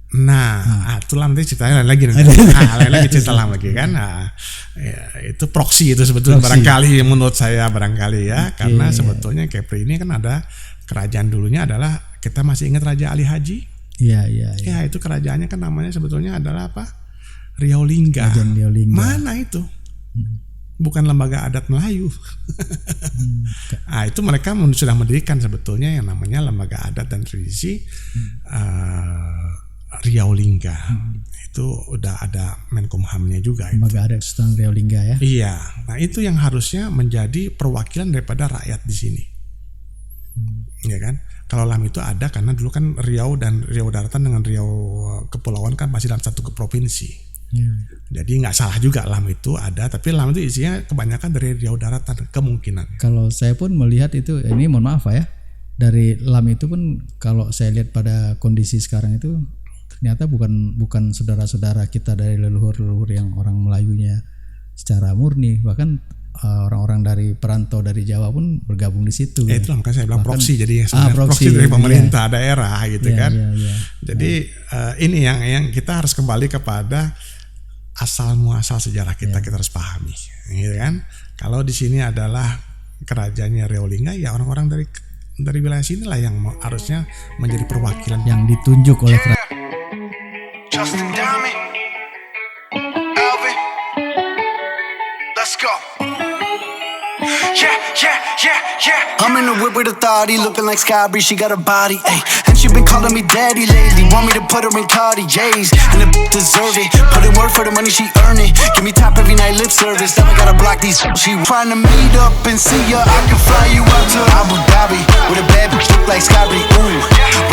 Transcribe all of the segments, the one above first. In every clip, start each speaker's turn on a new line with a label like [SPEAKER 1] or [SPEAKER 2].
[SPEAKER 1] Itu nanti ceritanya lain lagi lain lagi cerita lagi kan. Itu proksi itu sebetulnya barangkali menurut saya ya, karena sebetulnya Kepri ini kan ada kerajaan dulunya adalah, kita masih ingat Raja Ali Haji? Iya. Ya, itu kerajaannya kan namanya sebetulnya adalah apa? Riau Lingga. Mana itu? Bukan lembaga adat Melayu. Itu mereka sudah mendirikan sebetulnya yang namanya lembaga adat dan tradisi Riau Lingga. Itu udah ada Menkumhamnya juga.
[SPEAKER 2] Lembaga adat Sultan Riau Lingga ya.
[SPEAKER 1] Iya. Nah, itu yang harusnya menjadi perwakilan daripada rakyat di sini. Ya kan? Kalau LAM itu ada karena dulu kan Riau dan Riau Daratan dengan Riau Kepulauan kan masih dalam satu provinsi. Jadi nggak salah juga LAM itu ada, tapi LAM itu isinya kebanyakan dari Riau Daratan kemungkinan.
[SPEAKER 2] Kalau saya pun melihat itu, ini mohon maaf ya, dari LAM itu pun kalau saya lihat pada kondisi sekarang itu ternyata bukan saudara-saudara kita dari leluhur-leluhur yang orang Melayunya secara murni, bahkan orang-orang dari perantau dari Jawa pun bergabung di situ.
[SPEAKER 1] Itu makanya saya bilang proksi, jadi proksi dari pemerintah daerah gitu kan. Jadi ini yang kita harus kembali kepada asal muasal sejarah kita harus pahami, gitu kan. Kalau di sini adalah kerajaannya Riau Lingga, ya orang-orang dari wilayah sini lah yang harusnya menjadi perwakilan
[SPEAKER 2] yang ditunjuk oleh kerajaan.
[SPEAKER 3] Justin Diamond, Alvin, let's go. Yeah. I'm in the whip with authority, looking like Sky Bree, she got a body, ayy. And she been calling me daddy lately, want me to put her in Cartiers, and the deserve it. Put in work for the money, she earn it. Give me top every night, lip service. Now I gotta block these. She trying to meet up and see ya. I can fly you out to Abu Dhabi with a bad bitch look like Sky Bree, ooh,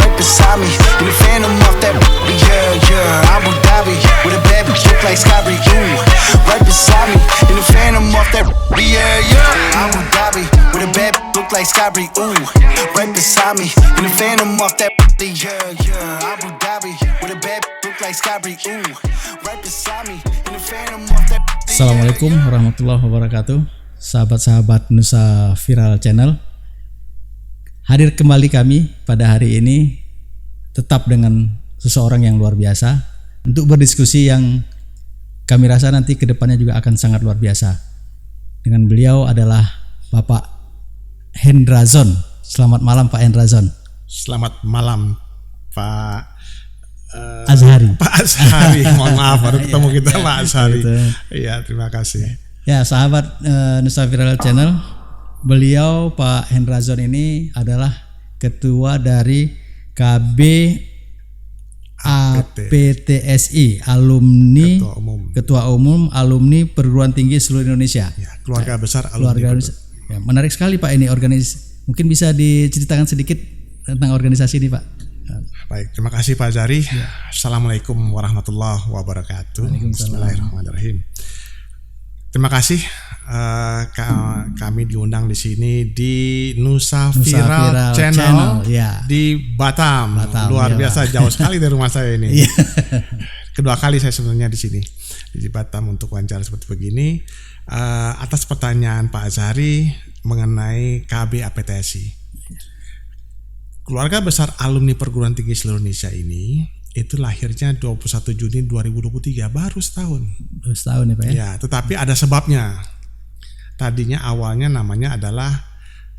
[SPEAKER 3] right beside me. In the phantom off that, yeah. Abu Dhabi with a bad bitch look like Sky Bree, ooh, right beside me. In the phantom off that, yeah. Abu Dhabi with a bad look like Sky Bree, ooh, right beside me. In the phantom off that, yeah. Abu Dhabi with a bad look like Sky Bree, ooh, right beside me. In the phantom off that.
[SPEAKER 2] Assalamualaikum warahmatullahi wabarakatuh. Sahabat-sahabat Nusa Viral Channel, hadir kembali kami pada hari ini tetap dengan seseorang yang luar biasa untuk berdiskusi yang kami rasa nanti kedepannya juga akan sangat luar biasa. Dengan beliau adalah Bapak Hendrazon. Selamat malam Pak Hendrazon.
[SPEAKER 1] Selamat malam Pak
[SPEAKER 2] Azhari.
[SPEAKER 1] Pak Azhari, mohon maaf baru ketemu kita Pak Azhari. Iya, terima kasih.
[SPEAKER 2] Ya, sahabat Nusa Viral Channel, beliau Pak Hendrazon ini adalah ketua dari KB APTSI, alumni ketua umum alumni perguruan tinggi seluruh Indonesia.
[SPEAKER 1] Ya, keluarga besar alumni.
[SPEAKER 2] Ya, menarik sekali Pak ini mungkin bisa diceritakan sedikit tentang organisasi ini Pak.
[SPEAKER 1] Baik, terima kasih Pak Azhari. Ya. Assalamualaikum warahmatullahi wabarakatuh. Bismillahirrahmanirrahim. Terima kasih kami diundang di sini di Nusa Viral Channel ya. Di Batam. Luar biasa, jauh sekali dari rumah saya ini. Kedua kali saya sebenarnya di sini di Batam untuk wawancara seperti begini. Atas pertanyaan Pak Azhari mengenai KB APTSI. Keluarga besar alumni perguruan tinggi seluruh Indonesia ini itu lahirnya 21 Juni 2023, baru setahun.
[SPEAKER 2] Baru setahun ya Pak ya?
[SPEAKER 1] Ya, tetapi ada sebabnya. Tadinya awalnya namanya adalah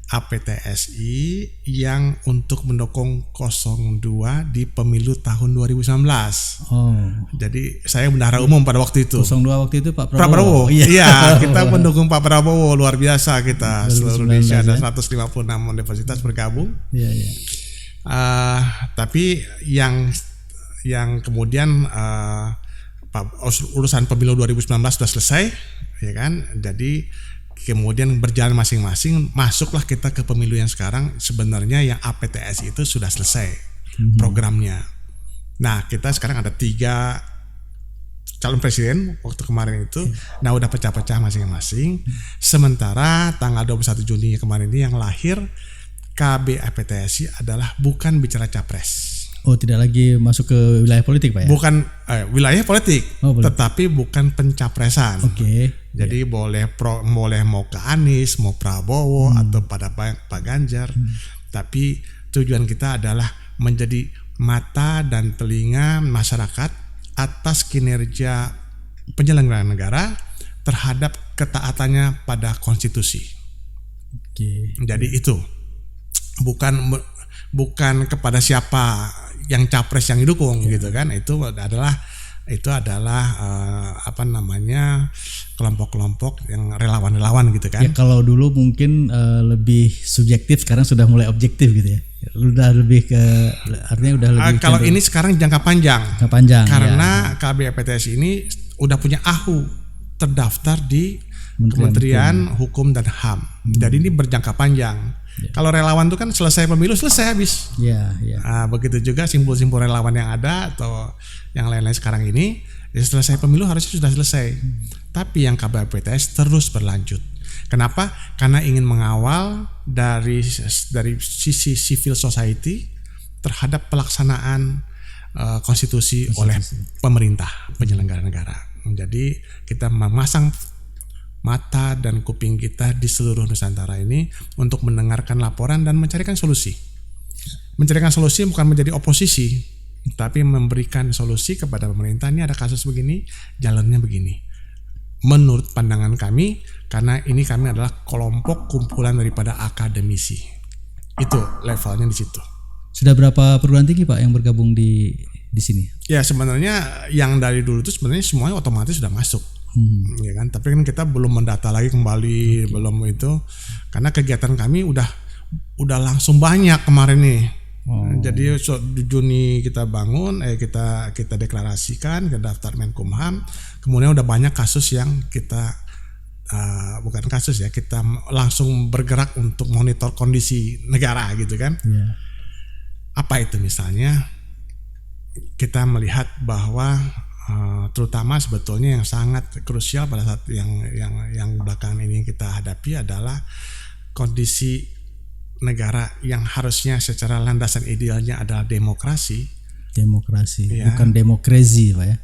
[SPEAKER 1] APTSI yang untuk mendukung 02 di pemilu tahun 2019. Oh. Jadi saya bendahara umum pada waktu itu.
[SPEAKER 2] 02 waktu itu Pak
[SPEAKER 1] Prabowo. Iya, kita mendukung Pak Prabowo, luar biasa kita. Seluruh Indonesia ada 156 universitas bergabung.
[SPEAKER 2] Iya.
[SPEAKER 1] Tapi yang kemudian urusan pemilu 2019 sudah selesai, ya kan? Jadi kemudian berjalan masing-masing, masuklah kita ke pemilu yang sekarang. Sebenarnya yang APTSI itu sudah selesai programnya. Nah, kita sekarang ada 3 calon presiden waktu kemarin itu. Nah, udah pecah-pecah masing-masing. Sementara tanggal 21 Juni kemarin ini yang lahir KB APTSI adalah bukan bicara capres.
[SPEAKER 2] Oh, tidak lagi masuk ke wilayah politik Pak ya?
[SPEAKER 1] Bukan wilayah politik, tetapi bukan pencapresan.
[SPEAKER 2] Oke.
[SPEAKER 1] Jadi boleh mau ke Anies, mau Prabowo atau pada Pak Ganjar. Tapi tujuan kita adalah menjadi mata dan telinga masyarakat atas kinerja penyelenggara negara terhadap ketaatannya pada konstitusi. Jadi itu bukan kepada siapa yang capres yang didukung gitu kan. Itu adalah kelompok-kelompok yang relawan gitu kan.
[SPEAKER 2] Ya kalau dulu mungkin lebih subjektif, sekarang sudah mulai objektif gitu ya. Udah lebih ke artinya udah lebih
[SPEAKER 1] kalau ini sekarang jangka panjang. Karena KBAPTS ini udah punya AHU terdaftar di Kementerian Hukum dan HAM. Jadi ini berjangka panjang. Kalau relawan itu kan selesai pemilu selesai habis. Nah, begitu juga simpul-simpul relawan yang ada atau yang lain-lain sekarang ini, ya selesai pemilu harusnya sudah selesai. Tapi yang KBAPTS terus berlanjut. Kenapa? Karena ingin mengawal dari sisi civil society terhadap pelaksanaan konstitusi oleh pemerintah penyelenggara negara. Jadi kita memasang mata dan kuping kita di seluruh Nusantara ini untuk mendengarkan laporan dan mencarikan solusi. Mencarikan solusi bukan menjadi oposisi, tapi memberikan solusi kepada pemerintah. Ini ada kasus begini, jalannya begini. Menurut pandangan kami, karena ini kami adalah kelompok kumpulan daripada akademisi. Itu levelnya di situ.
[SPEAKER 2] Sudah berapa perguruan tinggi Pak yang bergabung di sini?
[SPEAKER 1] Ya sebenarnya yang dari dulu itu sebenarnya semuanya otomatis sudah masuk. Ya kan, tapi kan kita belum mendata lagi kembali, belum itu karena kegiatan kami udah langsung banyak kemarin nih. Jadi di Juni kita bangun, kita deklarasikan ke daftar Menkumham, kemudian udah banyak kasus yang kita bukan kasus ya, kita langsung bergerak untuk monitor kondisi negara gitu kan. Apa itu misalnya kita melihat bahwa terutama sebetulnya yang sangat krusial pada saat yang belakangan ini kita hadapi adalah kondisi negara yang harusnya secara landasan idealnya adalah demokrasi ya.
[SPEAKER 2] Bukan demokrasi Pak ya?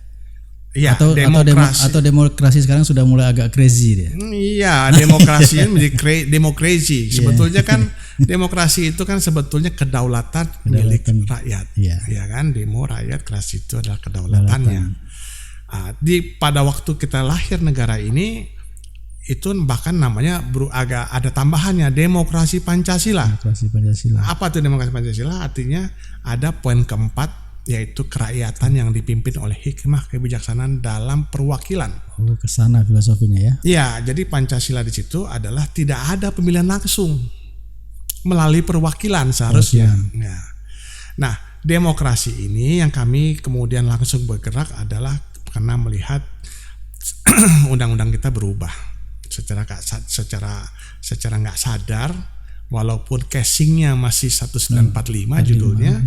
[SPEAKER 1] Iya,
[SPEAKER 2] atau demokrasi sekarang sudah mulai agak crazy dia.
[SPEAKER 1] Iya, demokrasi menjadi demokrasi. Sebetulnya kan demokrasi itu kan sebetulnya kedaulatan milik rakyat. Ya kan, demo rakyat kelas itu adalah kedaulatannya. Pada waktu kita lahir negara ini itu bahkan namanya agak ada tambahannya demokrasi Pancasila. Apa itu demokrasi Pancasila? Artinya ada poin keempat, yaitu kerakyatan yang dipimpin oleh hikmah kebijaksanaan dalam perwakilan.
[SPEAKER 2] Kesana filosofinya ya?
[SPEAKER 1] Iya, jadi Pancasila di situ adalah tidak ada pemilihan langsung melalui perwakilan seharusnya. Nah, demokrasi ini yang kami kemudian langsung bergerak adalah karena melihat undang-undang kita berubah secara nggak sadar, walaupun casingnya masih 1945 judulnya.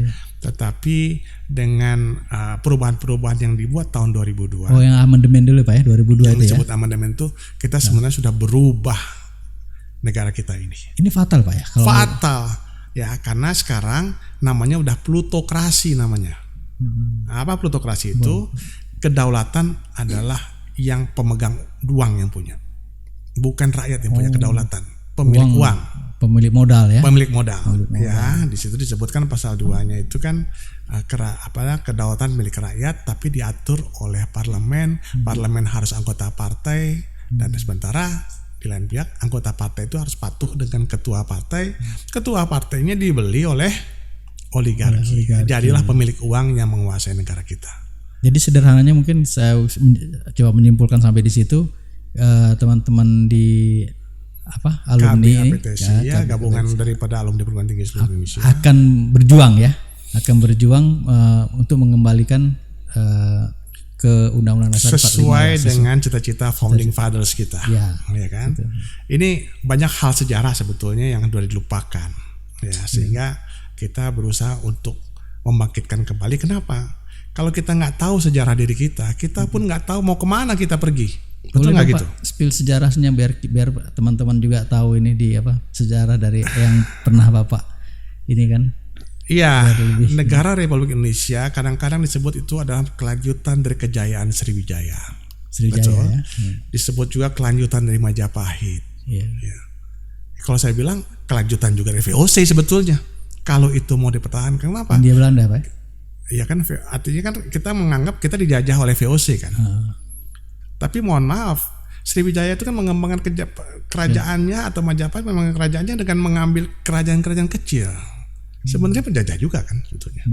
[SPEAKER 1] Tetapi dengan perubahan-perubahan yang dibuat tahun 2002.
[SPEAKER 2] Oh, yang amandemen dulu Pak ya, 2002
[SPEAKER 1] yang itu disebut amandemen itu, kita sebenarnya sudah berubah negara kita ini.
[SPEAKER 2] Ini fatal Pak ya?
[SPEAKER 1] Fatal ya, karena sekarang namanya udah plutokrasi namanya. Apa plutokrasi itu? Kedaulatan adalah yang pemegang uang yang punya, bukan rakyat yang punya kedaulatan. Pemilik uang.
[SPEAKER 2] Pemilik modal ya.
[SPEAKER 1] Pemilik modal. Ya, di situ disebutkan pasal 2-nya itu kan kedaulatan milik rakyat, tapi diatur oleh parlemen. Parlemen harus anggota partai, dan sementara di lain pihak anggota partai itu harus patuh dengan ketua partai. Ketua partainya dibeli oleh oligarki. Jadilah pemilik uang yang menguasai negara kita.
[SPEAKER 2] Jadi sederhananya mungkin saya coba menyimpulkan sampai di situ, teman-teman di alumni
[SPEAKER 1] KBAPTS ya, gabungan daripada alumni perguruan tinggi seluruh Indonesia
[SPEAKER 2] akan berjuang untuk mengembalikan ke Undang-Undang Dasar 45
[SPEAKER 1] sesuai dengan cita-cita founding fathers kita, ya kan? Betul. Ini banyak hal sejarah sebetulnya yang sudah dilupakan, ya sehingga kita berusaha untuk membangkitkan kembali. Kenapa? Kalau kita nggak tahu sejarah diri kita pun nggak tahu mau kemana kita pergi. Betul nggak gitu?
[SPEAKER 2] Spill sejarahnya biar teman-teman juga tahu ini sejarah dari yang pernah Bapak ini kan.
[SPEAKER 1] Iya, negara Republik Indonesia kadang-kadang disebut itu adalah kelanjutan dari kejayaan Sriwijaya. Betul. Ya? Disebut juga kelanjutan dari Majapahit. Ya. Kalau saya bilang kelanjutan juga dari VOC sebetulnya. Kalau itu mau dipertahankan, kenapa?
[SPEAKER 2] Hindia Belanda Pak?
[SPEAKER 1] Ya kan, artinya kan kita menganggap kita dijajah oleh VOC kan. Tapi mohon maaf, Sriwijaya itu kan mengembangkan kerajaannya atau Majapahit memang kerajaannya dengan mengambil kerajaan-kerajaan kecil. Sebenarnya penjajah juga kan sebetulnya.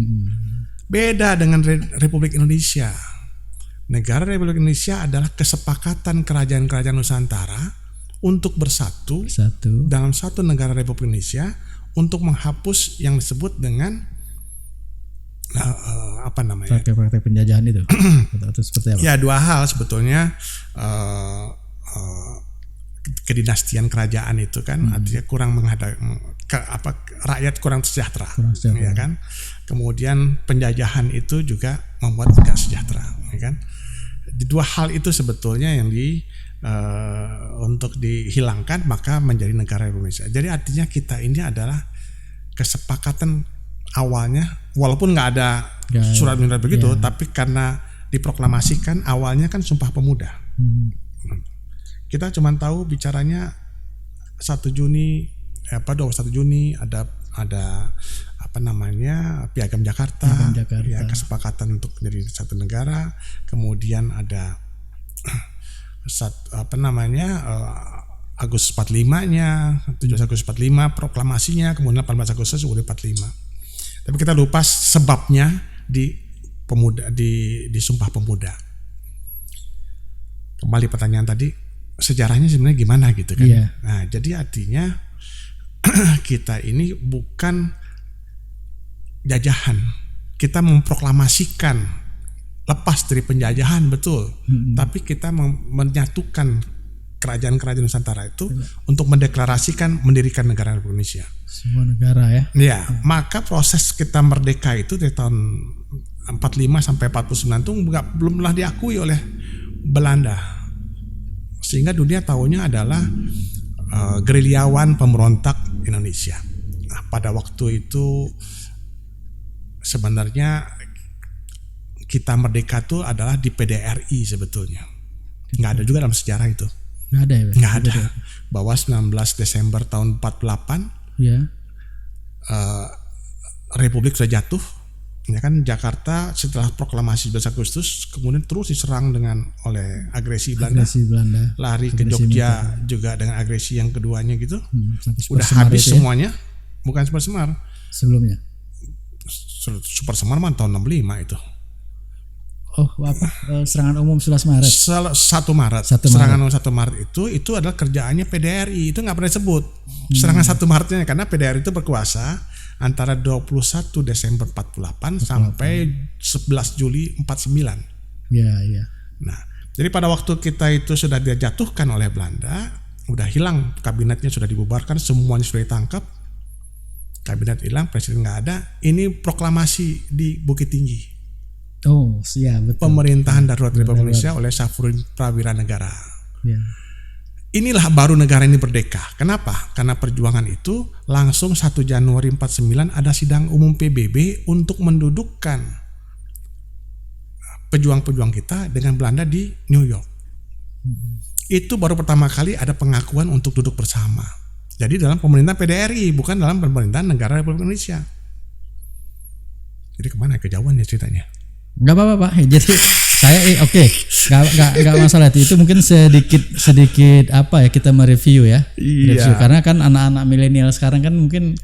[SPEAKER 1] Beda dengan Republik Indonesia. Negara Republik Indonesia adalah kesepakatan kerajaan-kerajaan Nusantara untuk bersatu dalam satu negara Republik Indonesia untuk menghapus yang disebut dengan
[SPEAKER 2] praktek penjajahan itu. Atau seperti apa?
[SPEAKER 1] Ya, dua hal sebetulnya. Kedinastian kerajaan itu kan artinya kurang rakyat kurang sejahtera, ya kan. Kemudian penjajahan itu juga membuat tidak sejahtera, ya kan. Dua hal itu sebetulnya yang untuk dihilangkan maka menjadi negara Indonesia. Jadi artinya kita ini adalah kesepakatan awalnya, walaupun nggak ada surat menyurat begitu, tapi karena diproklamasikan awalnya kan Sumpah Pemuda. Kita cuma tahu bicaranya 1 Juni ada Piagam Jakarta, ya, kesepakatan untuk menjadi satu negara. Kemudian ada Agustus 45-nya, 17 Agustus 45 proklamasinya, kemudian 18 Agustus udah 45. Tapi kita lupa sebabnya di Sumpah Pemuda. Kembali pertanyaan tadi, sejarahnya sebenarnya gimana gitu kan. Nah, jadi artinya kita ini bukan jajahan. Kita memproklamasikan lepas dari penjajahan, betul. Tapi kita menyatukan kerajaan-kerajaan Nusantara itu untuk mendeklarasikan mendirikan negara Republik Indonesia.
[SPEAKER 2] Sebuah negara ya.
[SPEAKER 1] Ya, maka proses kita merdeka itu dari tahun 45 sampai 49 itu belum pernah diakui oleh Belanda. Sehingga dunia tahunya adalah gerilyawan pemberontak Indonesia. Nah, pada waktu itu sebenarnya kita merdeka itu adalah di PDRI sebetulnya. Nggak ada juga dalam sejarah itu.
[SPEAKER 2] Nggak ada ya?
[SPEAKER 1] Nggak ada. Bahwa 19 Desember tahun 48 Republik sudah jatuh. Ya kan, Jakarta setelah proklamasi 11 Agustus kemudian terus diserang oleh agresi Belanda. Lari ke Jogja juga dengan agresi yang keduanya gitu. Udah habis semuanya. Bukan Super Semar.
[SPEAKER 2] Sebelumnya.
[SPEAKER 1] Super Semar mah tahun 65 itu.
[SPEAKER 2] Serangan umum 11 Maret.
[SPEAKER 1] 1 Maret. Serangan umum 1 Maret itu adalah kerjaannya PDRI. Itu nggak pernah disebut. Serangan 1 Maretnya karena PDRI itu berkuasa antara 21 Desember 48 sampai 11 Juli 49.
[SPEAKER 2] Iya.
[SPEAKER 1] Nah, jadi pada waktu kita itu sudah dijatuhkan oleh Belanda, udah hilang, kabinetnya sudah dibubarkan, semuanya sudah ditangkap, kabinet hilang, presiden nggak ada. Ini proklamasi di Bukit Tinggi.
[SPEAKER 2] Oh, iya betul.
[SPEAKER 1] Pemerintahan darurat Republik Indonesia oleh Syafruddin Prawira Negara.
[SPEAKER 2] Ya.
[SPEAKER 1] Inilah baru negara ini merdeka. Kenapa? Karena perjuangan itu langsung 1 Januari 49 ada sidang umum PBB untuk mendudukkan pejuang-pejuang kita dengan Belanda di New York. Itu baru pertama kali ada pengakuan untuk duduk bersama. Jadi dalam pemerintahan PDRI, bukan dalam pemerintahan negara Republik Indonesia. Jadi kemana kejauhannya ceritanya?
[SPEAKER 2] Enggak apa-apa Pak. Jadi saya enggak masalah itu mungkin sedikit apa ya, kita mereview ya. Review, karena kan anak-anak milenial sekarang kan mungkin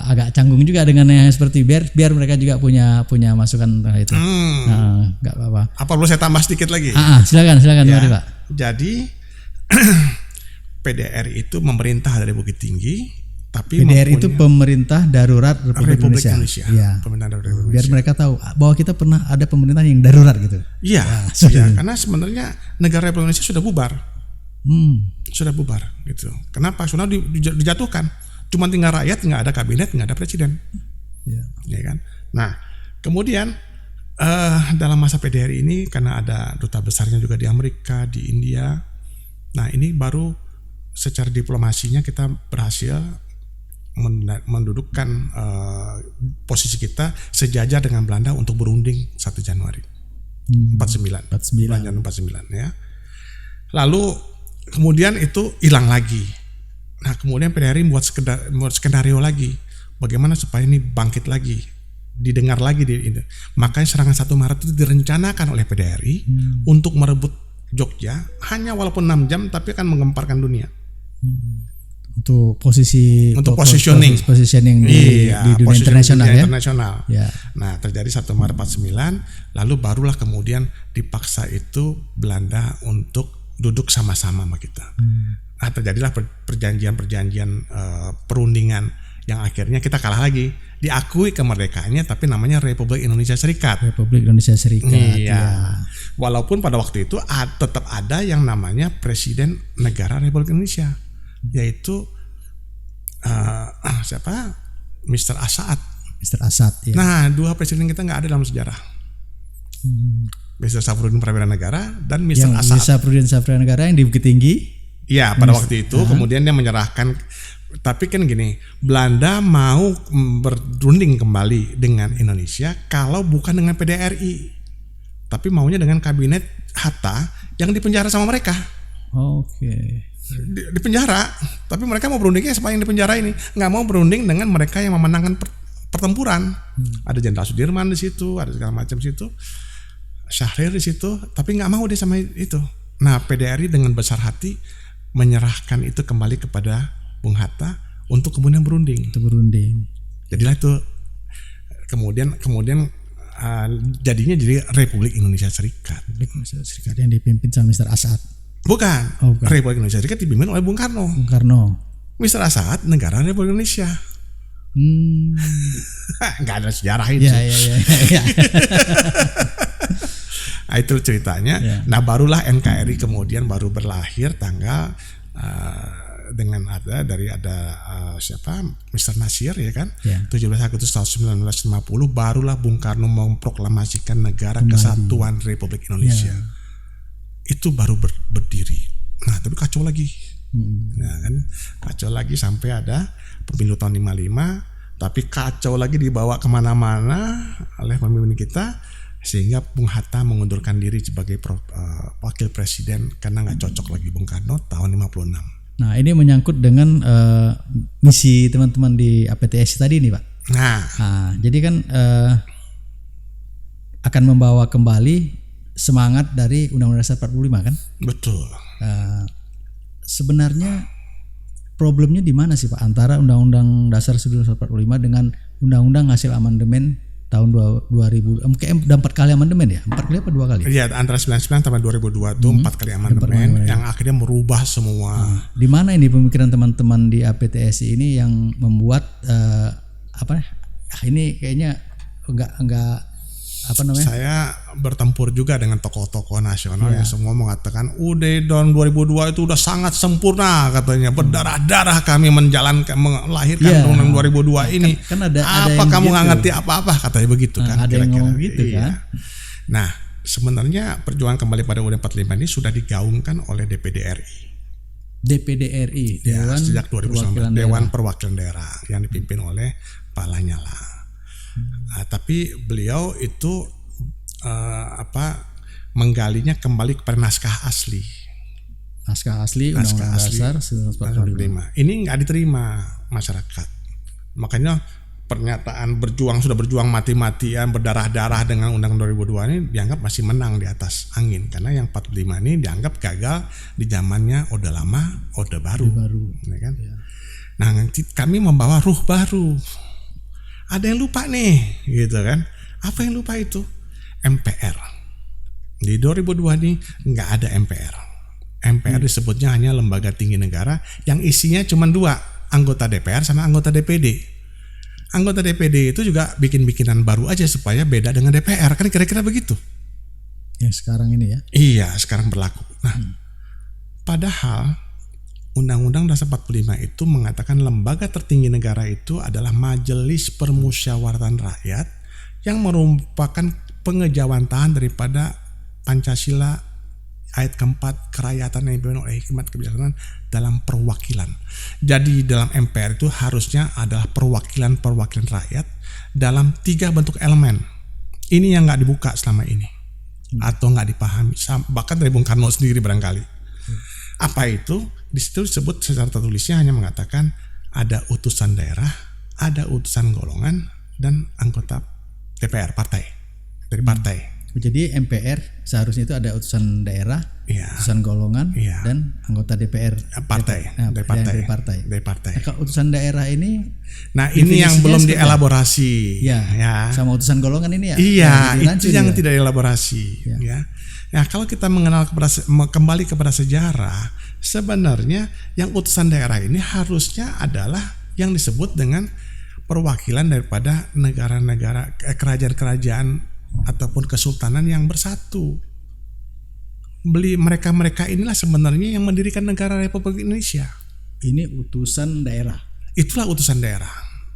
[SPEAKER 2] agak canggung juga dengan yang seperti biar mereka juga punya masukan tentang itu. Enggak apa-apa.
[SPEAKER 1] Apa perlu saya tambah sedikit lagi?
[SPEAKER 2] Silakan ya. Mari Pak.
[SPEAKER 1] Jadi PDRI itu memerintah dari Bukit Tinggi. Tapi
[SPEAKER 2] PDRI itu pemerintah darurat Republik Indonesia.
[SPEAKER 1] Ya. Pemerintah darurat Republik
[SPEAKER 2] Biar mereka tahu bahwa kita pernah ada pemerintahan yang darurat gitu.
[SPEAKER 1] Iya. Karena sebenarnya negara Republik Indonesia sudah bubar. Sudah bubar gitu. Kenapa? Sudah dijatuhkan. Cuma tinggal rakyat, nggak ada kabinet, nggak ada presiden. Ya kan. Nah, kemudian dalam masa PDRI ini karena ada duta besarnya juga di Amerika, di India. Nah, ini baru secara diplomasinya kita berhasil mendudukkan posisi kita sejajar dengan Belanda untuk berunding 1 Januari 49 ya. Lalu kemudian itu hilang lagi. Nah, kemudian PDRI buat skenario lagi bagaimana supaya ini bangkit lagi didengar lagi makanya serangan 1 Maret itu direncanakan oleh PDRI untuk merebut Jogja hanya walaupun 6 jam tapi akan menggemparkan dunia.
[SPEAKER 2] Untuk positioning di dunia internasional ya.
[SPEAKER 1] Nah, terjadi 1 Maret 49, lalu barulah kemudian dipaksa itu Belanda untuk duduk sama-sama sama kita. Nah, terjadilah perjanjian perundingan yang akhirnya kita kalah lagi. Diakui kemerdekaannya tapi namanya Republik Indonesia Serikat. Iya. Ya. Walaupun pada waktu itu tetap ada yang namanya Presiden Negara Republik Indonesia, yaitu siapa? Mr. Asad.
[SPEAKER 2] Ya.
[SPEAKER 1] Nah, 2 presiden kita nggak ada dalam sejarah. Mr. Safruddin Prawira Negara dan Mr. Asad.
[SPEAKER 2] Mr. Safruddin Prawira Negara yang di Bukit Tinggi.
[SPEAKER 1] Ya, pada waktu itu kemudian dia menyerahkan. Tapi kan gini, Belanda mau berunding kembali dengan Indonesia kalau bukan dengan PDRI, tapi maunya dengan kabinet Hatta yang dipenjara sama mereka.
[SPEAKER 2] Oke.
[SPEAKER 1] Di penjara, tapi mereka mau berundingnya sama yang di penjara ini, nggak mau berunding dengan mereka yang memenangkan pertempuran. Ada Jenderal Sudirman di situ, ada segala macam di situ, Syahrir di situ, tapi nggak mau dia sama itu. Nah, PDRI dengan besar hati menyerahkan itu kembali kepada Bung Hatta untuk kemudian berunding. Jadilah itu kemudian jadinya jadi Republik Indonesia Serikat.
[SPEAKER 2] Yang dipimpin sama Mr. Asad.
[SPEAKER 1] Bukan. Republik Indonesia Serikat dipimpin oleh Bung Karno. Mr. Asad negara Republik Indonesia. Nggak ada sejarah itu.
[SPEAKER 2] Ya.
[SPEAKER 1] Nah, itu ceritanya. Ya. Nah, barulah NKRI kemudian baru berlahir tanggal dengan ada siapa? Mr. Nasir ya kan. Ya. 17 Agustus tahun 1950 barulah Bung Karno memproklamasikan negara kesatuan Republik Indonesia. Ya. Itu baru berdiri. Nah, tapi kacau lagi. Nah, kan kacau lagi sampai ada pemilu tahun 55, tapi kacau lagi dibawa kemana-mana oleh pemimpin kita sehingga Bung Hatta mengundurkan diri sebagai wakil presiden karena nggak cocok lagi Bung Karno tahun 56.
[SPEAKER 2] Nah, ini menyangkut dengan misi teman-teman di APTSI tadi nih, Pak.
[SPEAKER 1] Nah
[SPEAKER 2] jadi kan akan membawa kembali semangat dari Undang-Undang Dasar 45 kan?
[SPEAKER 1] Betul.
[SPEAKER 2] Sebenarnya problemnya di mana sih Pak antara Undang-Undang Dasar 1945 dengan Undang-Undang hasil amandemen tahun 2000? Mungkin udah 4 kali amandemen ya? 4 kali apa 2 kali?
[SPEAKER 1] Iya, antara 99 sampai 2002 itu 4 kali amandemen yang akhirnya merubah semua.
[SPEAKER 2] Di mana ini pemikiran teman-teman di APTSI ini yang membuat ini kayaknya enggak
[SPEAKER 1] Saya bertempur juga dengan tokoh-tokoh nasional yang semua mengatakan tahun 2002 itu udah sangat sempurna katanya, berdarah-darah kami melahirkan undang 2002 ini.
[SPEAKER 2] Kan ada
[SPEAKER 1] kamu nggak ngerti apa-apa katanya begitu kan?
[SPEAKER 2] Ada yang ngomong gitu kan?
[SPEAKER 1] Nah, sebenarnya perjuangan kembali pada UUD 45 ini sudah digaungkan oleh DPD RI. Sejak 2019 Dewan Perwakilan Daerah yang dipimpin oleh Pak Lanyala. Tapi beliau itu menggalinya kembali kepada naskah asli
[SPEAKER 2] Undang-Undang Dasar 1945.
[SPEAKER 1] Ini nggak diterima masyarakat, makanya pernyataan sudah berjuang mati-matian berdarah-darah dengan Undang-Undang 2002 ini dianggap masih menang di atas angin, karena yang 45 ini dianggap gagal di zamannya Orde Lama, Orde Baru. Ya kan? Nah, nanti kami membawa ruh baru. Ada yang lupa nih, gitu kan? Apa yang lupa itu? MPR. Di 2002 ini nggak ada MPR. MPR disebutnya hanya lembaga tinggi negara yang isinya cuma 2, anggota DPR sama anggota DPD. Anggota DPD itu juga bikin-bikinan baru aja supaya beda dengan DPR, kan kira-kira begitu.
[SPEAKER 2] Yang sekarang ini ya?
[SPEAKER 1] Iya, sekarang berlaku. Nah, padahal Undang-Undang Dasar 45 itu mengatakan lembaga tertinggi negara itu adalah Majelis Permusyawaratan Rakyat yang merupakan pengejawantahan daripada Pancasila ayat keempat, kerakyatan yang dipimpin oleh hikmat kebijaksanaan dalam perwakilan. Jadi dalam MPR itu harusnya adalah perwakilan rakyat dalam 3 bentuk elemen. Ini yang nggak dibuka selama ini atau nggak dipahami, bahkan dari Bung Karno sendiri barangkali. Apa itu? Di situ disebut secara tertulisnya hanya mengatakan ada utusan daerah, ada utusan golongan, dan anggota DPR partai dari partai.
[SPEAKER 2] Jadi MPR seharusnya itu ada utusan daerah, utusan golongan, dan anggota DPR
[SPEAKER 1] partai dari partai.
[SPEAKER 2] Nah, kalau utusan daerah ini,
[SPEAKER 1] ini yang belum dielaborasi.
[SPEAKER 2] Sama utusan golongan ini
[SPEAKER 1] itu yang tidak dielaborasi. Ya, kalau kita mengenal kembali kepada sejarah, sebenarnya yang utusan daerah ini harusnya adalah yang disebut dengan perwakilan daripada negara-negara kerajaan-kerajaan ataupun kesultanan yang bersatu. Mereka inilah sebenarnya yang mendirikan negara Republik Indonesia.
[SPEAKER 2] Ini utusan daerah.
[SPEAKER 1] Itulah utusan daerah.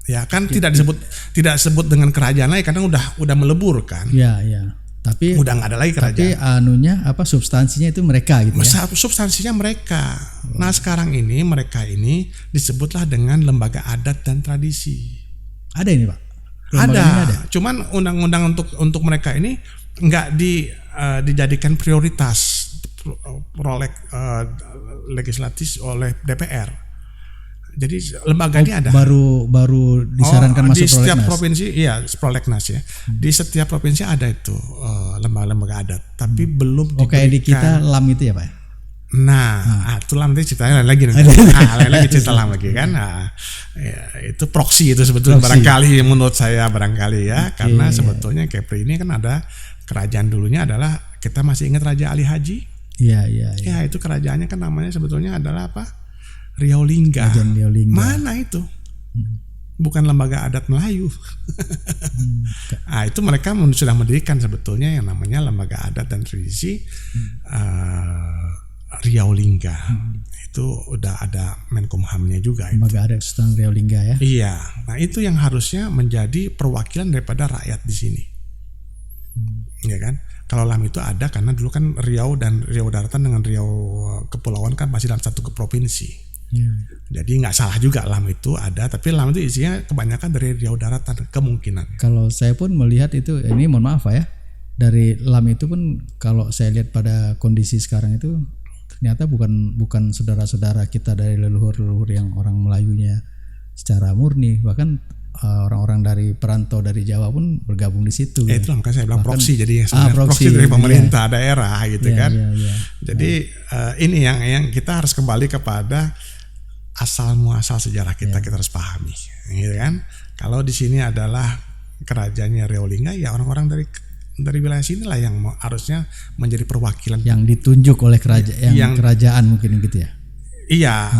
[SPEAKER 1] Ya kan tidak disebut dengan kerajaan lagi karena udah melebur kan.
[SPEAKER 2] Iya. Tapi
[SPEAKER 1] udah nggak ada lagi kerajaan.
[SPEAKER 2] Tapi substansinya itu mereka gitu ya.
[SPEAKER 1] Substansinya mereka. Nah sekarang ini mereka ini disebutlah dengan lembaga adat dan tradisi.
[SPEAKER 2] Ada ini Pak?
[SPEAKER 1] Ada. Cuman undang-undang untuk mereka ini nggak dijadikan prioritas proyek legislatif oleh DPR. Jadi lembaga ini ada.
[SPEAKER 2] Baru disarankan masuk
[SPEAKER 1] di setiap provinsi, prolegnas ya. Di setiap provinsi ada itu lembaga-lembaga adat, tapi belum diberikan.
[SPEAKER 2] Kayak di kita LAM itu ya Pak?
[SPEAKER 1] Itu LAM itu ceritanya lain lagi cerita LAM lagi kan. Itu proksi itu sebetulnya barangkali menurut saya karena sebetulnya Kepri ini kan ada kerajaan dulunya adalah kita masih ingat Raja Ali Haji. Iya. Ya itu kerajaannya kan namanya sebetulnya adalah apa? Riau Lingga. Mana itu? Bukan lembaga adat Melayu. Itu mereka sudah mendirikan sebetulnya yang namanya lembaga adat dan tradisi Riau Lingga. Itu udah ada Menkumhamnya juga.
[SPEAKER 2] Lembaga adat Sultan Riau Lingga ya.
[SPEAKER 1] Iya. Nah itu yang harusnya menjadi perwakilan daripada rakyat di sini. Ya kan? Kalau LAM itu ada karena dulu kan Riau dan Riau Daratan dengan Riau Kepulauan kan masih dalam satu provinsi. Jadi nggak salah juga LAM itu ada, tapi LAM itu isinya kebanyakan dari Riau Daratan kemungkinan.
[SPEAKER 2] Kalau saya pun melihat itu, ini mohon maaf ya, dari LAM itu pun kalau saya lihat pada kondisi sekarang itu ternyata bukan saudara-saudara kita dari leluhur-leluhur yang orang Melayunya secara murni, bahkan orang-orang dari perantau dari Jawa pun bergabung di situ.
[SPEAKER 1] Itu makanya saya bilang proksi, jadi proksi dari pemerintah daerah gitu kan. Jadi ini yang kita harus kembali kepada asal muasal sejarah kita harus pahami, gitu kan. Kalau di sini adalah kerajaannya Riau Lingga, ya orang-orang dari wilayah sinilah yang harusnya menjadi perwakilan
[SPEAKER 2] yang ditunjuk oleh kerajaan mungkin gitu ya.
[SPEAKER 1] Iya,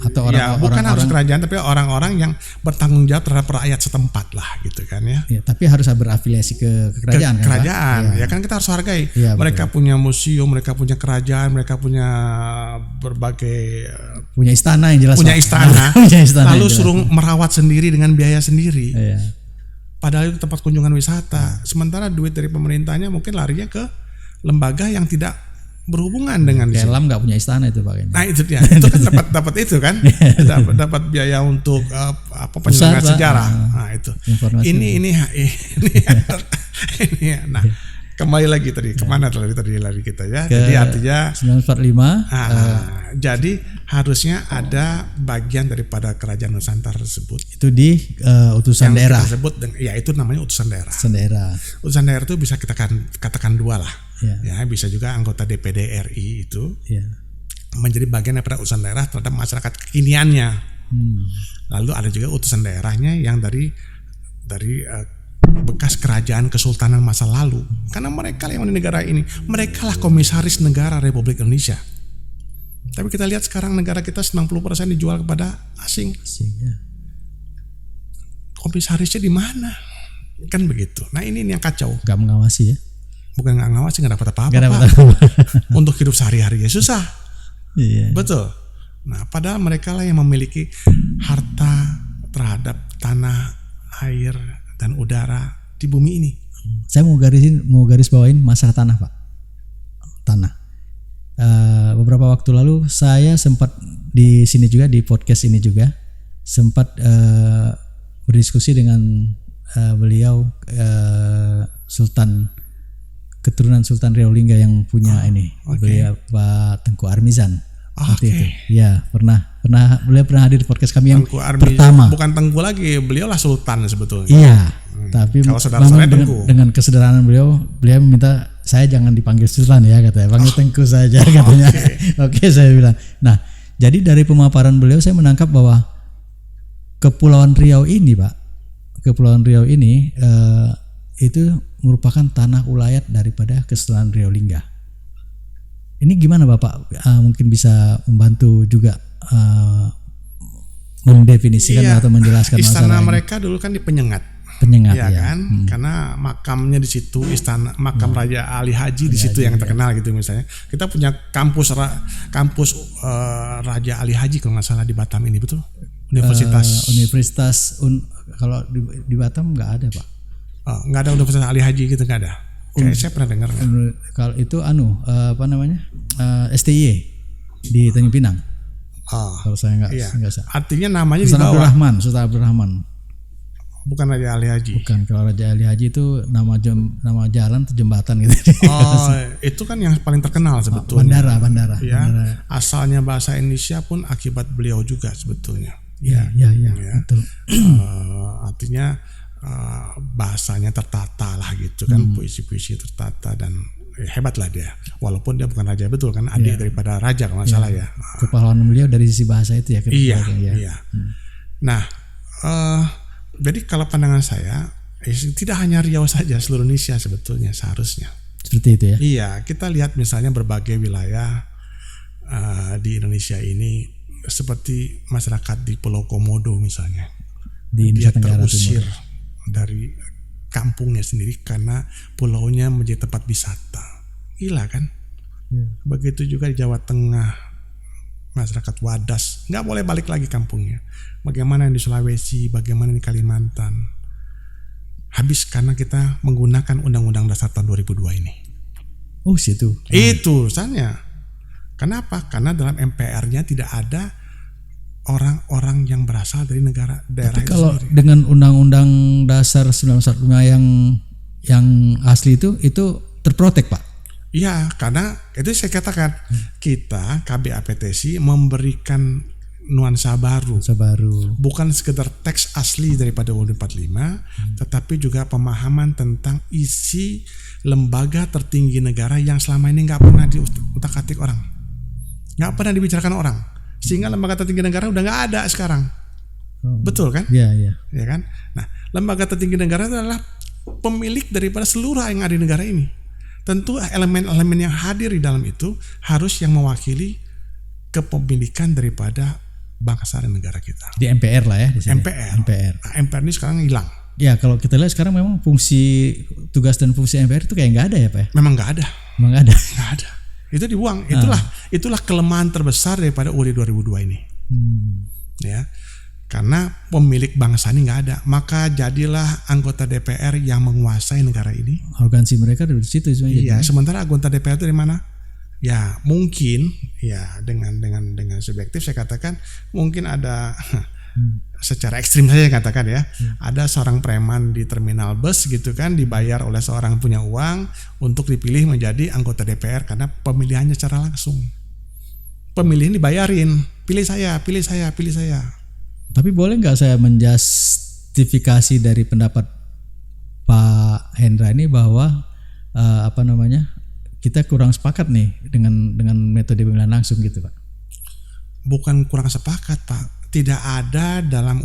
[SPEAKER 2] atau
[SPEAKER 1] bukan harus kerajaan tapi orang-orang yang bertanggung jawab terhadap rakyat setempat lah gitu kan ya.
[SPEAKER 2] Tapi harus berafiliasi ke kerajaan.
[SPEAKER 1] Kerajaan, ya kan kita harus hargai. Mereka punya museum, mereka punya kerajaan, mereka punya berbagai
[SPEAKER 2] punya istana yang jelas.
[SPEAKER 1] Punya istana. Lalu suruh merawat sendiri dengan biaya sendiri. Padahal itu tempat kunjungan wisata. Sementara duit dari pemerintahnya mungkin larinya ke lembaga yang tidak berhubungan dengan
[SPEAKER 2] LAM nggak punya istana itu Pak.
[SPEAKER 1] Nah itu dia, itu kan dapat itu kan, dapat biaya untuk penyelenggaraan sejarah. Nah itu, ini. Nah kembali lagi tadi kemana tadi lari kita ya? Jadi artinya
[SPEAKER 2] 945.
[SPEAKER 1] Jadi harusnya ada bagian daripada kerajaan Nusantara tersebut.
[SPEAKER 2] Itu di utusan
[SPEAKER 1] yang
[SPEAKER 2] daerah.
[SPEAKER 1] Kita sebut, ya itu namanya utusan daerah.
[SPEAKER 2] Utusan daerah
[SPEAKER 1] itu bisa kita katakan dua lah. Ya bisa juga anggota DPD RI itu menjadi bagian daripada utusan daerah terhadap masyarakat kekiniannya. Lalu ada juga utusan daerahnya yang dari bekas kerajaan kesultanan masa lalu. Karena mereka yang di negara ini, mereka lah komisaris negara Republik Indonesia. Tapi kita lihat sekarang negara kita 90% dijual kepada asing. Komisarisnya di mana? Kan begitu. Nah ini yang kacau.
[SPEAKER 2] Gak mengawasi ya?
[SPEAKER 1] Bukan nggak ngawasi, nggak dapat apa-apa. Untuk hidup sehari-hari ya susah. Betul. Nah padahal mereka lah yang memiliki harta terhadap tanah, air, dan udara di bumi ini.
[SPEAKER 2] Saya mau garis bawain masalah tanah Pak. Tanah. Beberapa waktu lalu saya sempat di sini juga, di podcast ini juga sempat berdiskusi dengan beliau keturunan Sultan Riau Lingga yang punya beliau Pak Tengku Armizan. Itu. Ya, beliau pernah hadir di podcast kami yang pertama.
[SPEAKER 1] Bukan Tengku lagi, beliau lah Sultan sebetulnya.
[SPEAKER 2] Iya. Tapi
[SPEAKER 1] kalau saudara-saudara
[SPEAKER 2] dengan kesederhanaan beliau meminta saya jangan dipanggil Sultan ya katanya, panggil Tengku saja katanya. Oke, saya bilang. Nah, jadi dari pemaparan beliau saya menangkap bahwa Kepulauan Riau ini, Pak, itu merupakan tanah ulayat daripada Kesultanan Riau Lingga. Ini gimana Bapak mungkin bisa membantu juga mendefinisikan atau menjelaskan masalah
[SPEAKER 1] istana
[SPEAKER 2] ini.
[SPEAKER 1] Mereka dulu kan di Penyengat ya kan, karena makamnya di situ, istana makam Raja Ali Haji di situ yang terkenal gitu. Misalnya kita punya kampus Raja Ali Haji kalau nggak salah di Batam ini, betul?
[SPEAKER 2] Universitas kalau di Batam nggak ada Pak.
[SPEAKER 1] Nggak ada Universitas Ali Haji gitu, nggak ada. Kayak saya pernah dengar.
[SPEAKER 2] Kalau itu STY di Tanjung Pinang. Kalau saya nggak
[SPEAKER 1] artinya namanya
[SPEAKER 2] Sultan Abdurrahman.
[SPEAKER 1] Bukan Raja Ali Haji.
[SPEAKER 2] Bukan, kalau Raja Ali Haji itu nama jalan atau jembatan gitu.
[SPEAKER 1] Itu kan yang paling terkenal sebetulnya.
[SPEAKER 2] Bandara.
[SPEAKER 1] Ya, asalnya bahasa Indonesia pun akibat beliau juga sebetulnya.
[SPEAKER 2] Ya. Betul.
[SPEAKER 1] Artinya bahasanya tertata lah gitu kan, puisi-puisi tertata dan hebat lah dia. Walaupun dia bukan raja betul kan, adik daripada raja kalau nggak salah ya.
[SPEAKER 2] Kepahlawanan beliau dari sisi bahasa itu ya.
[SPEAKER 1] Iya. Nah, jadi kalau pandangan saya tidak hanya Riau saja, seluruh Indonesia sebetulnya seharusnya.
[SPEAKER 2] Seperti itu ya.
[SPEAKER 1] Iya, kita lihat misalnya berbagai wilayah di Indonesia ini, seperti masyarakat di Pulau Komodo misalnya, dia terusir dari kampungnya sendiri karena pulaunya menjadi tempat wisata. Gila kan? Begitu juga di Jawa Tengah, masyarakat Wadas nggak boleh balik lagi kampungnya. Bagaimana di Sulawesi, bagaimana di Kalimantan, habis karena kita menggunakan Undang-Undang Dasar tahun 2002 ini.
[SPEAKER 2] Situ.
[SPEAKER 1] Itu urusannya. Kenapa? Karena dalam MPR-nya tidak ada orang-orang yang berasal dari daerah
[SPEAKER 2] Tapi
[SPEAKER 1] itu
[SPEAKER 2] kalau
[SPEAKER 1] sendiri.
[SPEAKER 2] dengan Undang-Undang Dasar 1945 yang asli itu terprotek Pak.
[SPEAKER 1] Iya, karena itu saya katakan kita KBAPTC memberikan nuansa baru. Bukan sekedar teks asli daripada UUD 45, tetapi juga pemahaman tentang isi lembaga tertinggi negara yang selama ini nggak pernah diutak-atik orang, nggak pernah dibicarakan orang, sehingga lembaga tertinggi negara udah nggak ada sekarang. Betul kan?
[SPEAKER 2] Iya.
[SPEAKER 1] Ya kan? Nah, lembaga tertinggi negara itu adalah pemilik daripada seluruh yang ada di negara ini. Tentu elemen-elemen yang hadir di dalam itu harus yang mewakili kepemilikan daripada bangsa dan negara kita.
[SPEAKER 2] Di MPR lah ya. Di sini.
[SPEAKER 1] MPR. Nah, MPR ini sekarang hilang.
[SPEAKER 2] Ya, kalau kita lihat sekarang memang tugas dan fungsi MPR itu kayak nggak ada ya Pak ya?
[SPEAKER 1] Memang nggak ada. Nggak ada. Itu dibuang. Itulah kelemahan terbesar daripada UUD 2002 ini. Ya. Karena pemilik bangsa ini nggak ada, maka jadilah anggota DPR yang menguasai negara ini.
[SPEAKER 2] Arogansi mereka dari situ sebenarnya.
[SPEAKER 1] Iya, sementara anggota DPR itu dari mana? Ya mungkin ya dengan subjektif saya katakan mungkin ada secara ekstrim saya katakan ya, ada seorang preman di terminal bus gitu kan dibayar oleh seorang punya uang untuk dipilih menjadi anggota DPR karena pemilihannya secara langsung. Pemilihan dibayarin, pilih saya.
[SPEAKER 2] Tapi boleh nggak saya menjustifikasi dari pendapat Pak Hendra ini bahwa kita kurang sepakat nih dengan metode pemilihan langsung gitu Pak?
[SPEAKER 1] Bukan kurang sepakat Pak, tidak ada dalam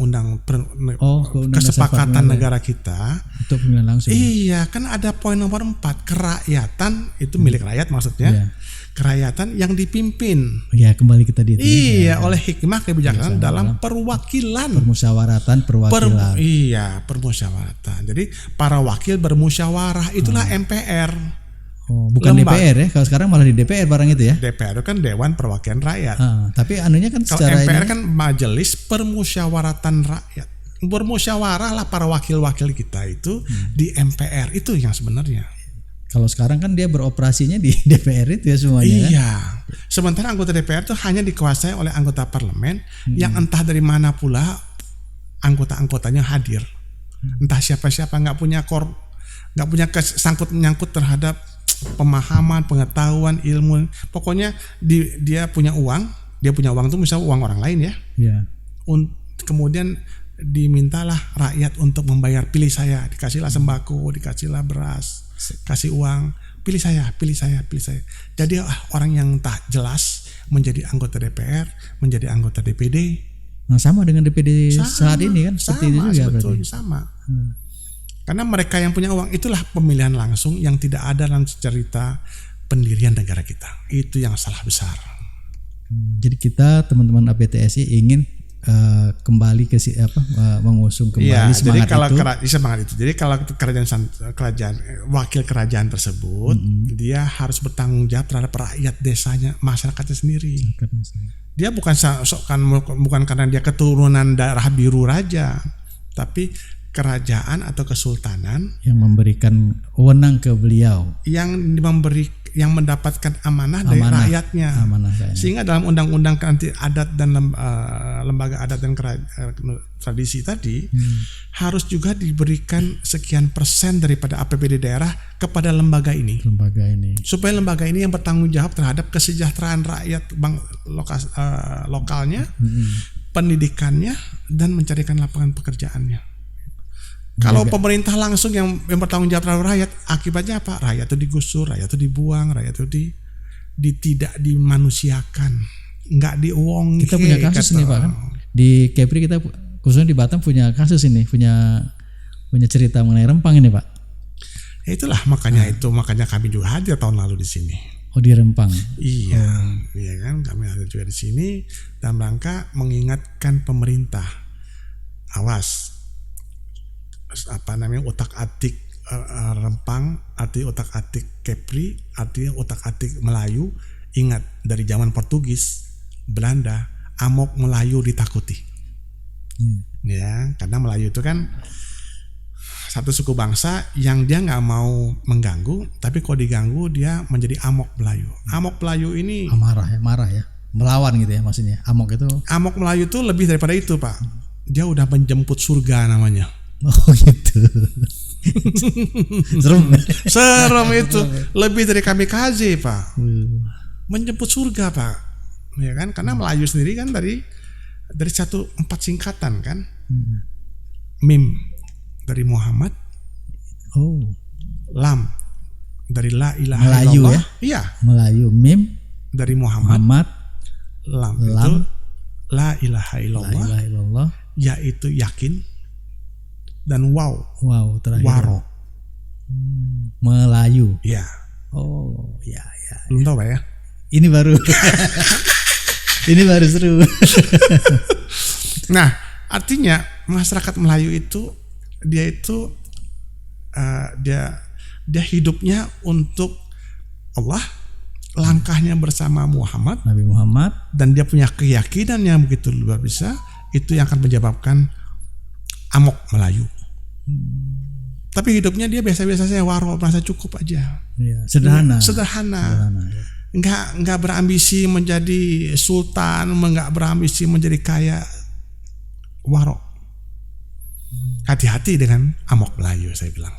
[SPEAKER 1] kesepakatan negara kita
[SPEAKER 2] untuk pemilihan langsung.
[SPEAKER 1] Iya, kan ada poin nomor 4, kerakyatan itu milik rakyat maksudnya. Iya. Kerakyatan yang dipimpin.
[SPEAKER 2] Ya, kembali kita di itu.
[SPEAKER 1] Iya, oleh hikmah kebijaksanaan dalam perwakilan.
[SPEAKER 2] Permusyawaratan perwakilan.
[SPEAKER 1] Permusyawaratan. Jadi para wakil bermusyawarah itulah MPR.
[SPEAKER 2] Bukan DPR ya, kalau sekarang malah di DPR barang itu ya.
[SPEAKER 1] DPR itu kan Dewan Perwakilan Rakyat.
[SPEAKER 2] Tapi anunya kan
[SPEAKER 1] kalau
[SPEAKER 2] secara
[SPEAKER 1] MPR kan Majelis Permusyawaratan Rakyat. Bermusyawarah lah para wakil-wakil kita itu di MPR, itu yang sebenarnya.
[SPEAKER 2] Kalau sekarang kan dia beroperasinya di DPR itu ya semuanya.
[SPEAKER 1] Iya. Kan? Sementara anggota DPR itu hanya dikuasai oleh anggota parlemen yang entah dari mana pula anggota-anggotanya hadir. Entah siapa-siapa, nggak punya sangkut menyangkut terhadap pemahaman, pengetahuan, ilmu. Pokoknya dia punya uang itu misalnya uang orang lain ya.
[SPEAKER 2] Iya.
[SPEAKER 1] Kemudian dimintalah rakyat untuk membayar, pilih saya, dikasihlah sembako, dikasihlah beras, kasih uang, pilih saya. Jadi orang yang tak jelas menjadi anggota DPR, menjadi anggota DPD.
[SPEAKER 2] Nah, sama dengan DPD saat ini kan, seperti itu juga
[SPEAKER 1] sebetulnya sama. Karena mereka yang punya uang, itulah pemilihan langsung yang tidak ada dalam cerita pendirian negara kita. Itu yang salah besar.
[SPEAKER 2] Jadi kita teman-teman APTSI ingin kembali ke mengusung kembali
[SPEAKER 1] semangat itu. Jadi kalau kerajaan wakil kerajaan tersebut dia harus bertanggung jawab terhadap rakyat desanya, masyarakatnya sendiri. Dia bukan karena dia keturunan darah biru raja, tapi kerajaan atau kesultanan
[SPEAKER 2] yang memberikan wewenang ke beliau,
[SPEAKER 1] yang mendapatkan amanah dari rakyatnya. Sehingga dalam undang-undang adat dan lembaga adat dan tradisi tadi harus juga diberikan sekian persen daripada APBD daerah kepada lembaga ini. Supaya lembaga ini yang bertanggung jawab terhadap kesejahteraan rakyat lokalnya, pendidikannya, dan mencarikan lapangan pekerjaannya. Kalau pemerintah langsung yang bertanggung jawab terhadap rakyat, akibatnya apa? Rakyat itu digusur, rakyat itu dibuang, rakyat itu tidak dimanusiakan, nggak diuang.
[SPEAKER 2] Kita punya kasus nih Pak kan? Di Kepri kita khususnya di Batam punya kasus ini, punya cerita mengenai Rempang ini Pak.
[SPEAKER 1] Itulah makanya kami juga hadir tahun lalu di sini.
[SPEAKER 2] Oh, di Rempang.
[SPEAKER 1] Iya, iya kan, kami hadir juga di sini dalam rangka mengingatkan pemerintah, awas. Utak-atik Rempang, arti utak-atik Kepri, artinya utak-atik Melayu. Ingat, dari zaman Portugis, Belanda, amok Melayu ditakuti. Ya, karena Melayu itu kan satu suku bangsa yang dia nggak mau mengganggu, tapi kalau diganggu dia menjadi amok Melayu. Amok Melayu ini
[SPEAKER 2] marah ya, melawan gitu ya maksudnya. Amok
[SPEAKER 1] Melayu itu lebih daripada itu Pak. Dia udah menjemput surga namanya.
[SPEAKER 2] Oh gitu.
[SPEAKER 1] Serem itu, lebih dari kamikaze Pak. Menjemput surga Pak, ya kan? Karena Melayu sendiri kan dari 4 singkatan kan. Mim dari Muhammad, Lam dari La ilaha
[SPEAKER 2] Melayu
[SPEAKER 1] illallah.
[SPEAKER 2] Ya?
[SPEAKER 1] Iya.
[SPEAKER 2] Melayu. Mim dari Muhammad.
[SPEAKER 1] Lam itu La ilaha illallah, yaitu yakin. Dan wow
[SPEAKER 2] terakhir
[SPEAKER 1] waro.
[SPEAKER 2] Melayu.
[SPEAKER 1] Ya.
[SPEAKER 2] Oh ya.
[SPEAKER 1] Belum tahu Pak ya.
[SPEAKER 2] Ini baru seru.
[SPEAKER 1] Nah, artinya masyarakat Melayu itu dia hidupnya untuk Allah, langkahnya bersama Nabi Muhammad, dan dia punya keyakinan yang begitu luar biasa, itu yang akan menyebabkan amok Melayu. Tapi hidupnya dia biasa-biasa saja, waro, merasa cukup aja.
[SPEAKER 2] Ya, sederhana.
[SPEAKER 1] Ya. Enggak berambisi menjadi sultan, enggak berambisi menjadi kaya. Waro. Hati-hati dengan amok Melayu, saya bilang.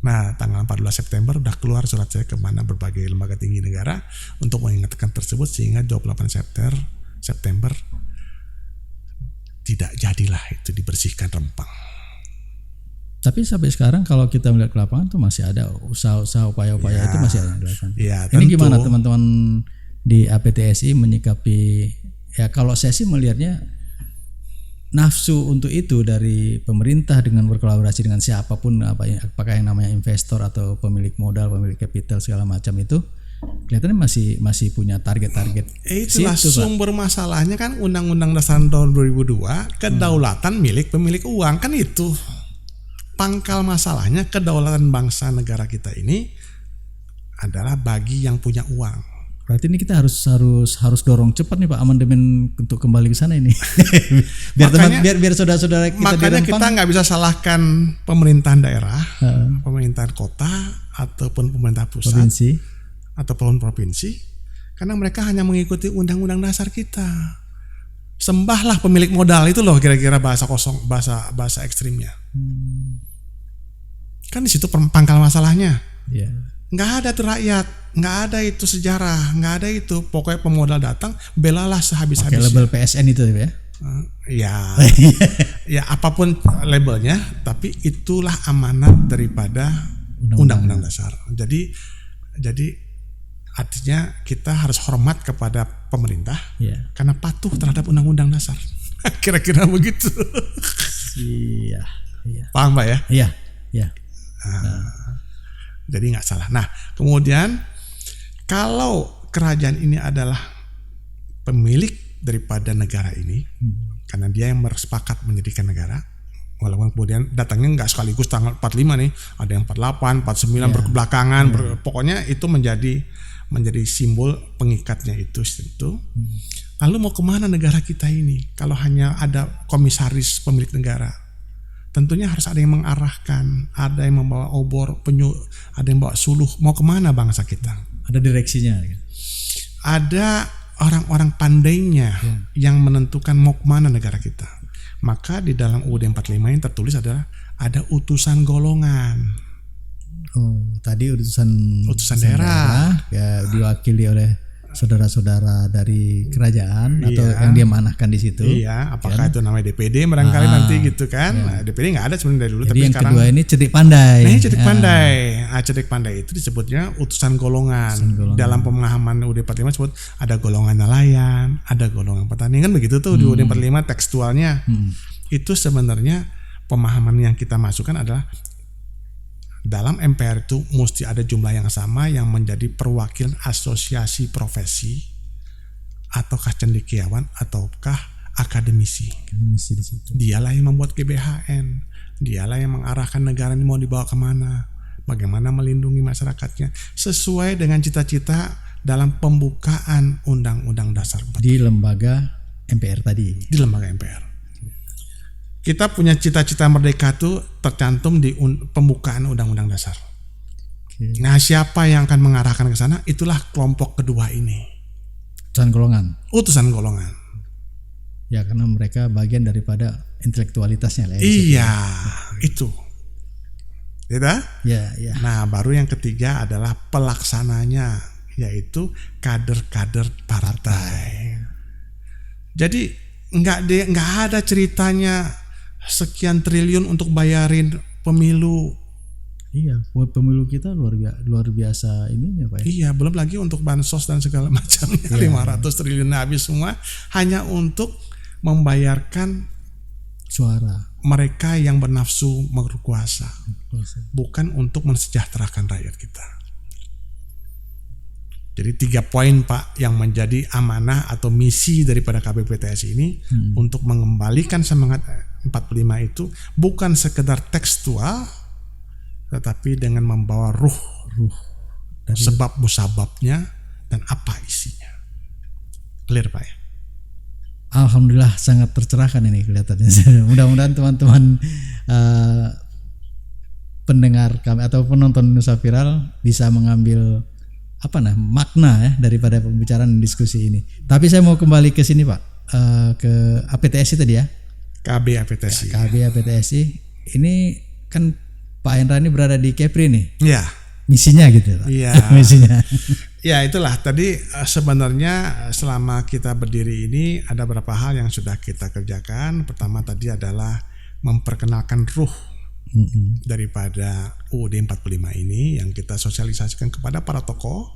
[SPEAKER 1] Nah, tanggal 14 September udah keluar surat saya ke berbagai lembaga tinggi negara untuk mengingatkan tersebut, sehingga 28 September tidak jadilah itu dibersihkan Rempang.
[SPEAKER 2] Tapi sampai sekarang kalau kita melihat ke lapangan tuh masih ada usaha-usaha, upaya-upaya itu masih ada dilakukan.
[SPEAKER 1] Ya,
[SPEAKER 2] ini gimana teman-teman di APTSI menyikapi? Ya kalau saya sih melihatnya nafsu untuk itu dari pemerintah dengan berkolaborasi dengan siapapun, apakah yang namanya investor atau pemilik modal, pemilik kapital segala macam itu kelihatannya masih punya target-target.
[SPEAKER 1] Itulah sumber masalahnya kan Undang-Undang Dasar tahun 2002, kedaulatan milik pemilik uang, kan itu pangkal masalahnya. Kedaulatan bangsa negara kita ini adalah bagi yang punya uang.
[SPEAKER 2] Berarti ini kita harus dorong cepat nih Pak amandemen untuk kembali ke sana ini. biar saudara-saudara kita
[SPEAKER 1] makanya kita nggak bisa salahkan pemerintahan daerah, pemerintahan kota ataupun pemerintah pusat, ataupun provinsi, karena mereka hanya mengikuti undang-undang dasar kita. Sembahlah pemilik modal, itu loh kira-kira bahasa ekstrimnya. Kan di situ pangkal masalahnya.
[SPEAKER 2] Yeah.
[SPEAKER 1] Nggak ada tuh rakyat, nggak ada itu sejarah, nggak ada itu. Pokoknya pemodal datang, belalah sehabis-habisnya.
[SPEAKER 2] Pakai label PSN itu ya?
[SPEAKER 1] ya apapun labelnya, tapi itulah amanat daripada Undang-Undang Dasar. Jadi artinya kita harus hormat kepada pemerintah karena patuh terhadap Undang-Undang Dasar. Kira-kira begitu.
[SPEAKER 2] Iya.
[SPEAKER 1] Paham Pak ya?
[SPEAKER 2] Iya.
[SPEAKER 1] Jadi nggak salah. Nah, kemudian kalau kerajaan ini adalah pemilik daripada negara ini, karena dia yang bersepakat mendirikan negara, walaupun kemudian datangnya nggak sekaligus tanggal 45 nih, ada yang 48, 49 berbelakangan, pokoknya itu menjadi simbol pengikatnya itu tentu. Lalu mau kemana negara kita ini kalau hanya ada komisaris pemilik negara? Tentunya harus ada yang mengarahkan, ada yang membawa obor, ada yang bawa suluh. Mau kemana bangsa kita?
[SPEAKER 2] Ada direksinya.
[SPEAKER 1] Ada orang-orang pandainya yang menentukan mau kemana negara kita. Maka di dalam UUD 45 yang tertulis adalah ada utusan golongan.
[SPEAKER 2] Tadi utusan daerah ya, diwakili oleh saudara-saudara dari kerajaan atau yang dia manahkan di situ.
[SPEAKER 1] Iya, apakah itu namanya DPD barangkali nanti gitu kan. Nah, DPD nggak ada sebenarnya dari dulu.
[SPEAKER 2] Jadi
[SPEAKER 1] tapi
[SPEAKER 2] yang
[SPEAKER 1] sekarang
[SPEAKER 2] kedua ini cedik pandai.
[SPEAKER 1] Cedik pandai itu disebutnya utusan golongan. Dalam pemahaman UUD 45 disebut ada golongan nelayan, ada golongan petani, kan begitu tuh di UUD 45 tekstualnya. Itu sebenarnya pemahaman yang kita masukkan adalah dalam MPR itu mesti ada jumlah yang sama yang menjadi perwakilan asosiasi profesi ataukah cendekiawan ataukah akademisi.
[SPEAKER 2] Di situ.
[SPEAKER 1] Dialah yang membuat GBHN, dialah yang mengarahkan negara ini mau dibawa kemana, bagaimana melindungi masyarakatnya sesuai dengan cita-cita dalam pembukaan Undang-Undang Dasar 45.
[SPEAKER 2] Di lembaga MPR tadi.
[SPEAKER 1] Di lembaga MPR. Kita punya cita-cita merdeka itu tercantum di pembukaan Undang-Undang Dasar. Nah, siapa yang akan mengarahkan ke sana? Itulah kelompok kedua ini. Utusan golongan.
[SPEAKER 2] Ya, karena mereka bagian daripada intelektualitasnya lah.
[SPEAKER 1] Iya, itu.
[SPEAKER 2] Ya.
[SPEAKER 1] Nah, baru yang ketiga adalah pelaksananya, yaitu kader-kader partai. Jadi nggak ada ceritanya sekian triliun untuk bayarin pemilu.
[SPEAKER 2] Iya, buat pemilu kita luar biasa ininya Pak.
[SPEAKER 1] Iya, belum lagi untuk bansos dan segala macamnya. 500 triliun habis semua hanya untuk membayarkan
[SPEAKER 2] suara
[SPEAKER 1] mereka yang bernafsu berkuasa. Bukan untuk mensejahterakan rakyat kita. Jadi 3 poin Pak yang menjadi amanah atau misi daripada KPPTS ini untuk mengembalikan semangat 45 itu bukan sekedar tekstual, tetapi dengan membawa ruh dari sebab musababnya dan apa isinya. Clear Pak ya?
[SPEAKER 2] Alhamdulillah sangat tercerahkan ini kelihatannya. Mudah-mudahan teman-teman pendengar kami atau penonton Nusa Viral bisa mengambil makna ya daripada pembicaraan diskusi ini. Tapi saya mau kembali ke sini Pak, ke APTSI tadi ya.
[SPEAKER 1] KB APTSI.
[SPEAKER 2] KB APTSI ini kan Pak Hendra ini berada di Kepri nih.
[SPEAKER 1] Iya.
[SPEAKER 2] Misinya gitu Pak.
[SPEAKER 1] Iya.
[SPEAKER 2] Misinya.
[SPEAKER 1] Ya itulah tadi sebenarnya selama kita berdiri ini ada beberapa hal yang sudah kita kerjakan. Pertama tadi adalah memperkenalkan ruh daripada UUD 45 ini yang kita sosialisasikan kepada para tokoh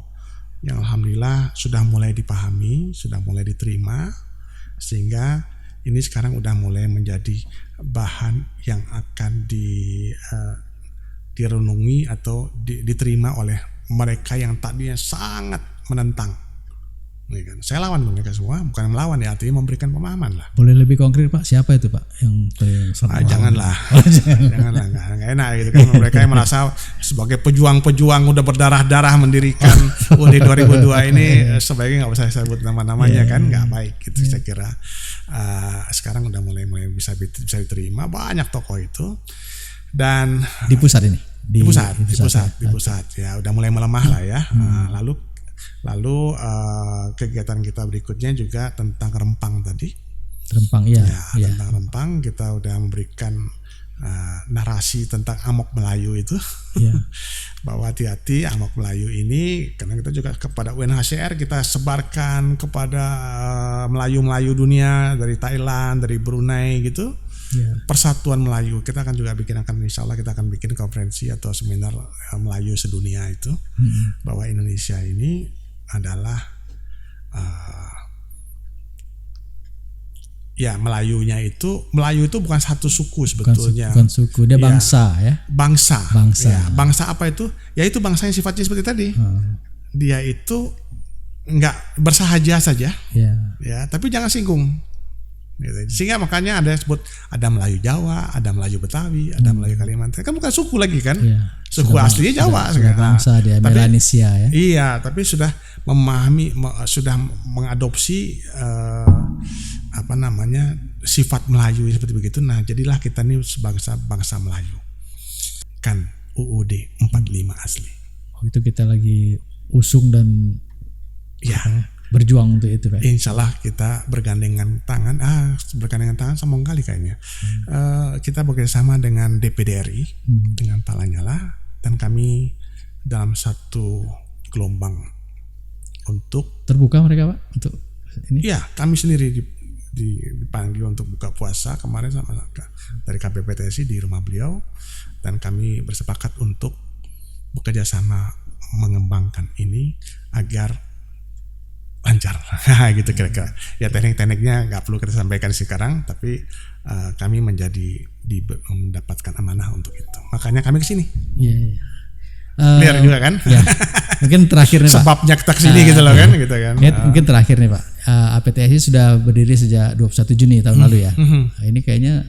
[SPEAKER 1] yang alhamdulillah sudah mulai dipahami, sudah mulai diterima, sehingga ini sekarang udah mulai menjadi bahan yang akan direnungi atau diterima oleh mereka yang tadinya sangat menentang. Saya lawan mereka semua, bukan melawan ya, artinya memberikan pemahaman lah.
[SPEAKER 2] Boleh lebih konkret Pak, siapa itu Pak yang
[SPEAKER 1] janganlah, janganlah, nggak enak gitu kan. Mereka yang merasa sebagai pejuang-pejuang udah berdarah-darah mendirikan UUD 2002 ini, sebaiknya nggak usah sebut nama-namanya kan, nggak baik gitu. Saya kira sekarang udah mulai bisa diterima banyak tokoh itu, dan
[SPEAKER 2] di pusat ini,
[SPEAKER 1] di pusat ya udah mulai melemah lah ya. Lalu kegiatan kita berikutnya juga tentang Rempang tadi.
[SPEAKER 2] Rempang, iya.
[SPEAKER 1] Tentang Rempang kita udah memberikan narasi tentang amok Melayu itu, bahwa hati-hati amok Melayu ini, karena kita juga kepada UNHCR kita sebarkan kepada Melayu-Melayu dunia dari Thailand, dari Brunei gitu, Persatuan Melayu. Kita akan juga insya Allah kita akan bikin konferensi atau seminar Melayu sedunia itu, bahwa Indonesia ini adalah Melayu itu bukan satu suku sebetulnya.
[SPEAKER 2] Bukan suku, dia bangsa ya.
[SPEAKER 1] Bangsa. Ya, bangsa apa itu? Ya itu bangsa yang sifatnya seperti tadi. Dia itu enggak bersahaja saja. Ya, tapi jangan singgung. Sehingga makanya ada yang disebut ada Melayu Jawa, ada Melayu Betawi, ada Melayu Kalimantan. Kan bukan suku lagi kan? Suku aslinya Jawa
[SPEAKER 2] sudah bangsa dia, Melanesia ya.
[SPEAKER 1] Iya, tapi sudah memahami, sudah mengadopsi sifat Melayu seperti begitu. Nah, jadilah kita ini bangsa Melayu. Kan UUD 45 asli.
[SPEAKER 2] Itu kita lagi usung dan berjuang untuk itu, Pak.
[SPEAKER 1] Insya Allah kita bergandengan tangan sama kali kayaknya. Kita bekerjasama dengan DPD RI, dengan Pak Lanyala, dan kami dalam satu gelombang untuk
[SPEAKER 2] terbuka mereka, Pak, untuk ini.
[SPEAKER 1] Iya, kami sendiri dipanggil untuk buka puasa kemarin sama dari KPPTSI di rumah beliau, dan kami bersepakat untuk bekerja sama mengembangkan ini agar lancar gitu kira-kira. Ya teknik-tekniknya nggak perlu kita sampaikan sekarang, tapi kami mendapatkan amanah untuk itu. Makanya kami kesini. Clear juga kan?
[SPEAKER 2] Mungkin terakhir nih Pak.
[SPEAKER 1] Sebabnya kita kesini gitu loh kan, gitu kan.
[SPEAKER 2] Mungkin terakhir nih Pak. APTSI sudah berdiri sejak 21 Juni tahun lalu ya. Ini kayaknya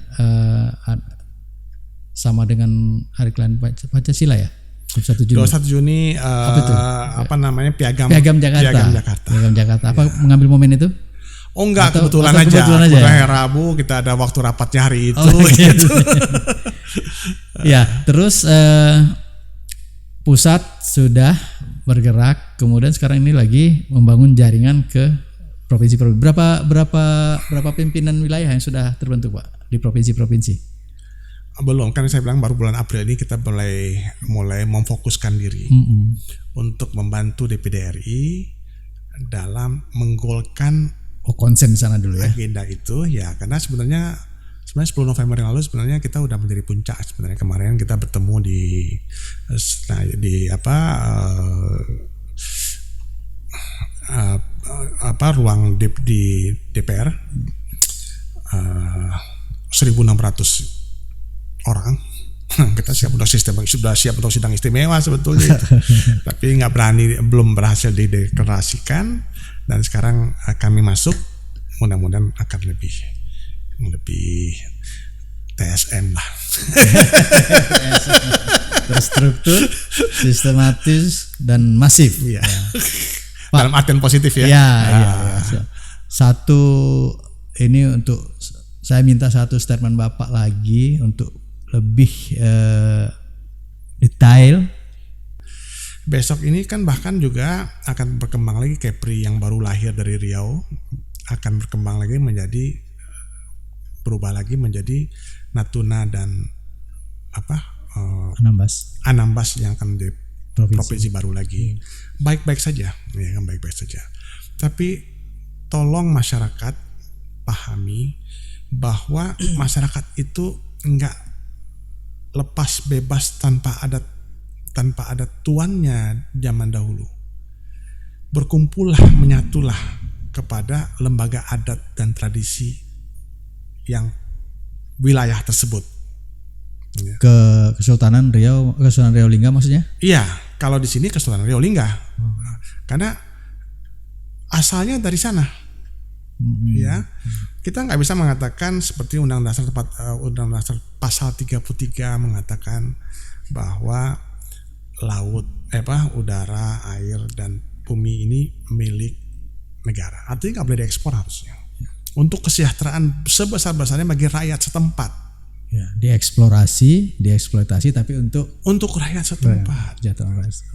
[SPEAKER 2] sama dengan Hari Kelahiran Pancasila ya. 21 Juni. Piagam Jakarta. Piagam Jakarta. Apa mengambil momen itu?
[SPEAKER 1] Oh enggak, kebetulan aja. Hari Rabu kita ada waktu rapatnya hari itu. Gitu.
[SPEAKER 2] Ya, terus pusat sudah bergerak, kemudian sekarang ini lagi membangun jaringan ke provinsi-provinsi. Berapa pimpinan wilayah yang sudah terbentuk, Pak, di provinsi-provinsi?
[SPEAKER 1] Belum, kan saya bilang baru bulan April ini kita mulai memfokuskan diri untuk membantu DPD RI dalam menggolkan
[SPEAKER 2] konsen sana dulu ya.
[SPEAKER 1] Agenda itu ya, karena sebenarnya 10 November yang lalu sebenarnya kita udah menjadi puncak. Sebenarnya kemarin kita bertemu ruang di DPR 1.600 orang. Kita sudah siap untuk sidang istimewa sebetulnya itu. Tapi belum berhasil dideklarasikan, dan sekarang kami masuk, mudah-mudahan akan lebih TSM lah.
[SPEAKER 2] Terstruktur, sistematis, dan masif.
[SPEAKER 1] Iya. Dalam artian positif ya.
[SPEAKER 2] Iya. Satu ini untuk saya minta satu statement Bapak lagi untuk lebih detail.
[SPEAKER 1] Besok ini kan bahkan juga akan berkembang lagi Kepri yang baru lahir dari Riau, akan berkembang lagi berubah lagi menjadi Natuna dan Anambas yang akan di provinsi baru lagi. Baik-baik saja, ya kan, baik-baik saja. Tapi tolong masyarakat pahami bahwa masyarakat itu enggak lepas bebas tanpa ada tuannya zaman dahulu. Berkumpullah, menyatulah kepada lembaga adat dan tradisi yang wilayah tersebut.
[SPEAKER 2] Kesultanan Riau Lingga maksudnya?
[SPEAKER 1] Iya, kalau di sini Kesultanan Riau Lingga. Karena asalnya dari sana. Ya, kita nggak bisa mengatakan seperti Undang-Undang Dasar pasal 33 mengatakan bahwa laut, udara, air dan bumi ini milik negara. Artinya nggak boleh diekspor harusnya. Untuk kesejahteraan sebesar-besarnya bagi rakyat setempat.
[SPEAKER 2] Ya, dieksploitasi tapi untuk
[SPEAKER 1] rakyat setempat.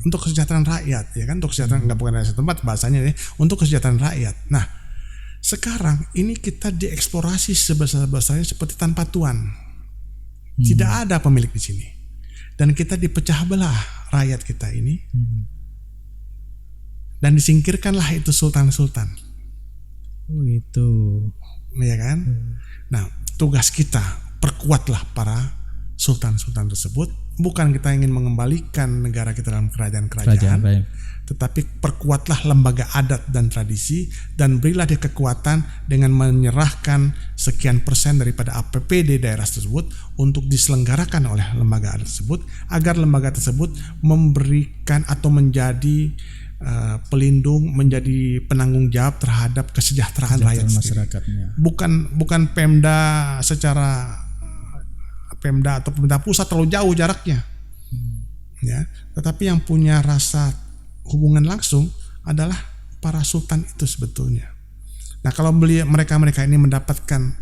[SPEAKER 1] Untuk kesejahteraan rakyat, ya kan? Untuk kesejahteraan bukan rakyat setempat bahasanya ya, untuk kesejahteraan rakyat. Nah, sekarang ini kita dieksplorasi sebesar-besarnya seperti tanpa tuan. Tidak ada pemilik di sini. Dan kita dipecah belah rakyat kita ini. Dan disingkirkanlah itu sultan-sultan.
[SPEAKER 2] Oh itu.
[SPEAKER 1] Ya kan? Nah, tugas kita perkuatlah para sultan-sultan tersebut. Bukan kita ingin mengembalikan negara kita dalam kerajaan-kerajaan, tetapi perkuatlah lembaga adat dan tradisi, dan berilah dia kekuatan dengan menyerahkan sekian persen daripada APBD daerah tersebut untuk diselenggarakan oleh lembaga adat tersebut, agar lembaga tersebut memberikan atau menjadi pelindung, menjadi penanggung jawab terhadap kesejahteraan rakyat masyarakatnya. Bukan Pemda secara Pemda atau pemerintah pusat terlalu jauh jaraknya, ya. Tetapi yang punya rasa hubungan langsung adalah para sultan itu sebetulnya. Nah, kalau mereka ini mendapatkan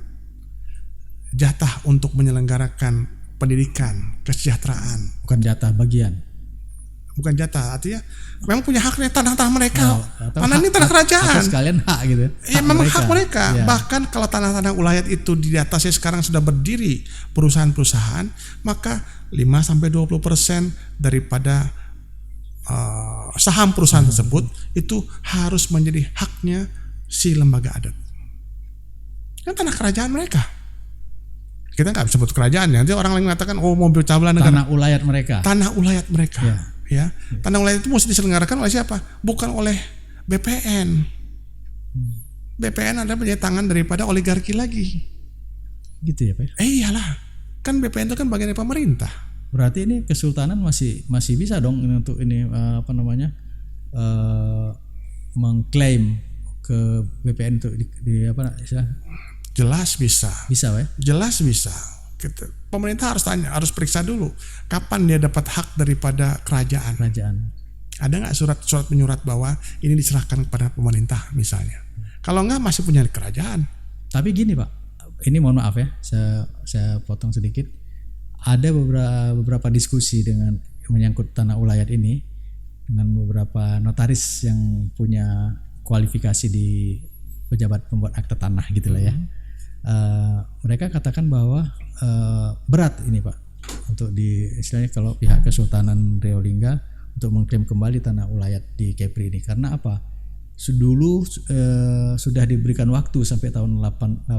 [SPEAKER 1] jatah untuk menyelenggarakan pendidikan, kesejahteraan,
[SPEAKER 2] bukan jatah bagian.
[SPEAKER 1] Bukan jatah, artinya memang punya haknya tanah-tanah mereka. Tanah ini tanah kerajaan.
[SPEAKER 2] Atau sekalian hak gitu.
[SPEAKER 1] Ya memang hak mereka. Ya. Bahkan kalau tanah-tanah ulayat itu di atasnya sekarang sudah berdiri perusahaan-perusahaan, maka 5-20% daripada saham perusahaan tersebut itu harus menjadi haknya si lembaga adat. Kan tanah kerajaan mereka. Kita nggak sebut kerajaan, nanti orang lain mengatakan mobil cabla negara.
[SPEAKER 2] Tanah ulayat mereka.
[SPEAKER 1] Tanah ulayat mereka. Ya, tanah ulayat itu mesti diselenggarakan oleh siapa? Bukan oleh BPN. BPN adalah penyetangan daripada oligarki lagi.
[SPEAKER 2] Gitu ya, Pak?
[SPEAKER 1] Iyalah. Kan BPN itu kan bagian dari pemerintah.
[SPEAKER 2] Berarti ini kesultanan masih bisa dong untuk ini mengklaim ke BPN untuk di apa istilah?
[SPEAKER 1] Jelas bisa.
[SPEAKER 2] Bisa, Pak?
[SPEAKER 1] Jelas bisa. Pemerintah harus periksa dulu kapan dia dapat hak daripada kerajaan. Ada nggak surat menyurat bahwa ini diserahkan kepada pemerintah misalnya? Kalau nggak masih punya kerajaan.
[SPEAKER 2] Tapi gini Pak, ini mohon maaf ya, saya potong sedikit. Ada beberapa diskusi dengan menyangkut tanah ulayat ini dengan beberapa notaris yang punya kualifikasi di pejabat pembuat akta tanah gitulah ya. Mereka katakan bahwa berat ini Pak untuk istilahnya kalau pihak Kesultanan Riau Lingga untuk mengklaim kembali tanah ulayat di Kepri ini, karena apa? Dulu sudah diberikan waktu sampai tahun 80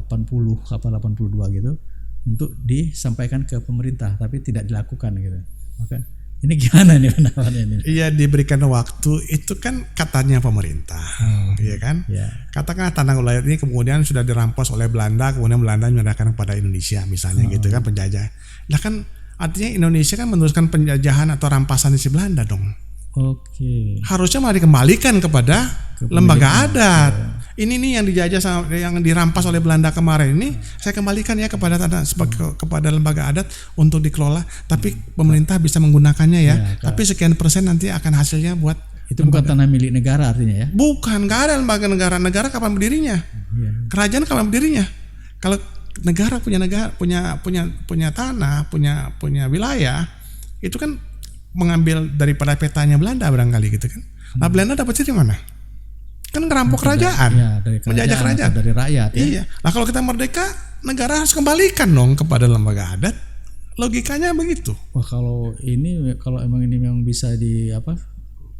[SPEAKER 2] apa 82 gitu untuk disampaikan ke pemerintah, tapi tidak dilakukan gitu. Maka ini gimana nih pendapatnya ini? Iya,
[SPEAKER 1] diberikan waktu itu kan katanya pemerintah, iya kan? Yeah. Katakanlah tanah ulayat ini kemudian sudah dirampas oleh Belanda, kemudian Belanda menyerahkan kepada Indonesia misalnya gitu kan, penjajah. Nah kan artinya Indonesia kan meneruskan penjajahan atau rampasan si Belanda dong.
[SPEAKER 2] Oke.
[SPEAKER 1] Harusnya malah dikembalikan kepada lembaga adat. Ini nih yang dijajah yang dirampas oleh Belanda kemarin ini, saya kembalikan ya kepada kepada lembaga adat untuk dikelola. Tapi pemerintah bisa menggunakannya ya. Tapi sekian persen nanti akan hasilnya buat
[SPEAKER 2] itu lembaga. Bukan tanah milik negara artinya ya?
[SPEAKER 1] Bukan, nggak ada lembaga negara. Negara kapan berdirinya? Kerajaan kapan berdirinya? Kalau negara punya tanah, punya wilayah, itu kan mengambil daripada petanya Belanda barangkali gitu kan. Nah Belanda dapat dari mana? Kan ngerampok kerajaan, menjajah kerajaan
[SPEAKER 2] dari rakyat ya.
[SPEAKER 1] Iya. Nah kalau kita merdeka, negara harus kembalikan dong kepada lembaga adat. Logikanya begitu.
[SPEAKER 2] Wah kalau emang ini memang bisa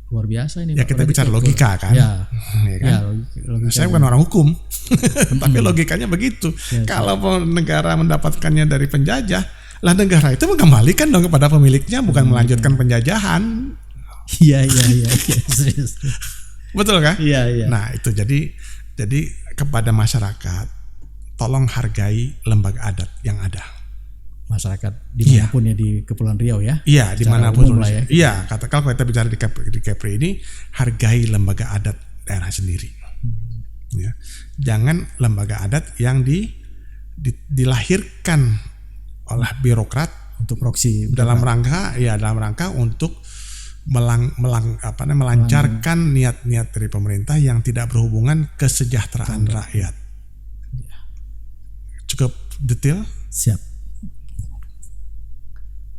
[SPEAKER 2] luar biasa ini.
[SPEAKER 1] Ya kita bicara logika kan.
[SPEAKER 2] Ya kan?
[SPEAKER 1] Ya, logika. Saya bukan orang hukum, tapi logikanya begitu. Kalau negara mendapatkannya dari penjajah, lah negara itu mengembalikan dong kepada pemiliknya, bukan melanjutkan penjajahan.
[SPEAKER 2] Iya.
[SPEAKER 1] Betul kan?
[SPEAKER 2] Iya.
[SPEAKER 1] Nah itu jadi kepada masyarakat, tolong hargai lembaga adat yang ada.
[SPEAKER 2] Masyarakat dimanapun ya di Kepulauan Riau ya.
[SPEAKER 1] Iya dimanapun
[SPEAKER 2] ya.
[SPEAKER 1] Iya kalau kita bicara di Kepri ini, hargai lembaga adat daerah sendiri. Ya. Jangan lembaga adat yang dilahirkan oleh birokrat
[SPEAKER 2] untuk proksi
[SPEAKER 1] dalam rangka untuk melancarkan niat-niat dari pemerintah yang tidak berhubungan kesejahteraan rakyat. Cukup detail?
[SPEAKER 2] Siap.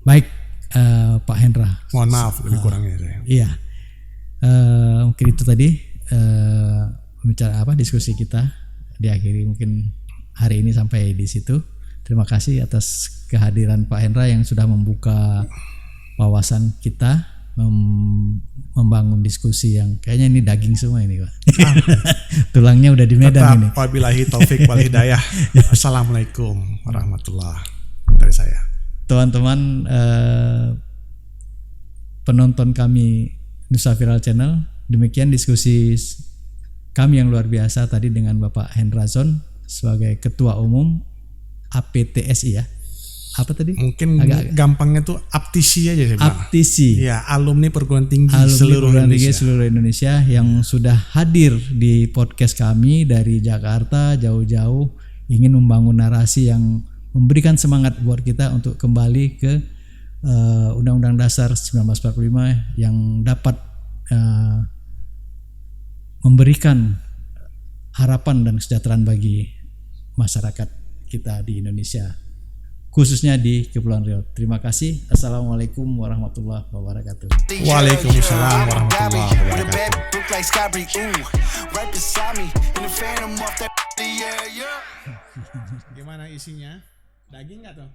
[SPEAKER 2] Baik, Pak Hendra.
[SPEAKER 1] Mohon maaf lebih kurangnya saya.
[SPEAKER 2] Iya. Mungkin itu tadi diskusi kita diakhiri mungkin hari ini sampai di situ. Terima kasih atas kehadiran Pak Hendra yang sudah membuka wawasan kita, membangun diskusi yang kayaknya ini daging semua ini Pak. Tulangnya udah di Medan
[SPEAKER 1] tetap
[SPEAKER 2] ini.
[SPEAKER 1] Wabillahi taufik wal hidayah. Assalamualaikum warahmatullahi dari saya.
[SPEAKER 2] Teman-teman penonton kami Nusa Viral Channel, demikian diskusi kami yang luar biasa tadi dengan Bapak Hendrazon sebagai Ketua Umum APTSI ya. Apa tadi?
[SPEAKER 1] Mungkin gampangnya tuh APTSI aja sih Pak.
[SPEAKER 2] APTSI.
[SPEAKER 1] Ya, alumni perguruan tinggi seluruh
[SPEAKER 2] Indonesia yang sudah hadir di podcast kami dari Jakarta jauh-jauh, ingin membangun narasi yang memberikan semangat buat kita untuk kembali ke Undang-Undang Dasar 1945 yang dapat memberikan harapan dan kesejahteraan bagi masyarakat kita di Indonesia, khususnya di Kepulauan Riau. Terima kasih. Assalamualaikum warahmatullahi wabarakatuh.
[SPEAKER 1] Waalaikumsalam warahmatullahi wabarakatuh. Gimana isinya? Daging nggak tuh?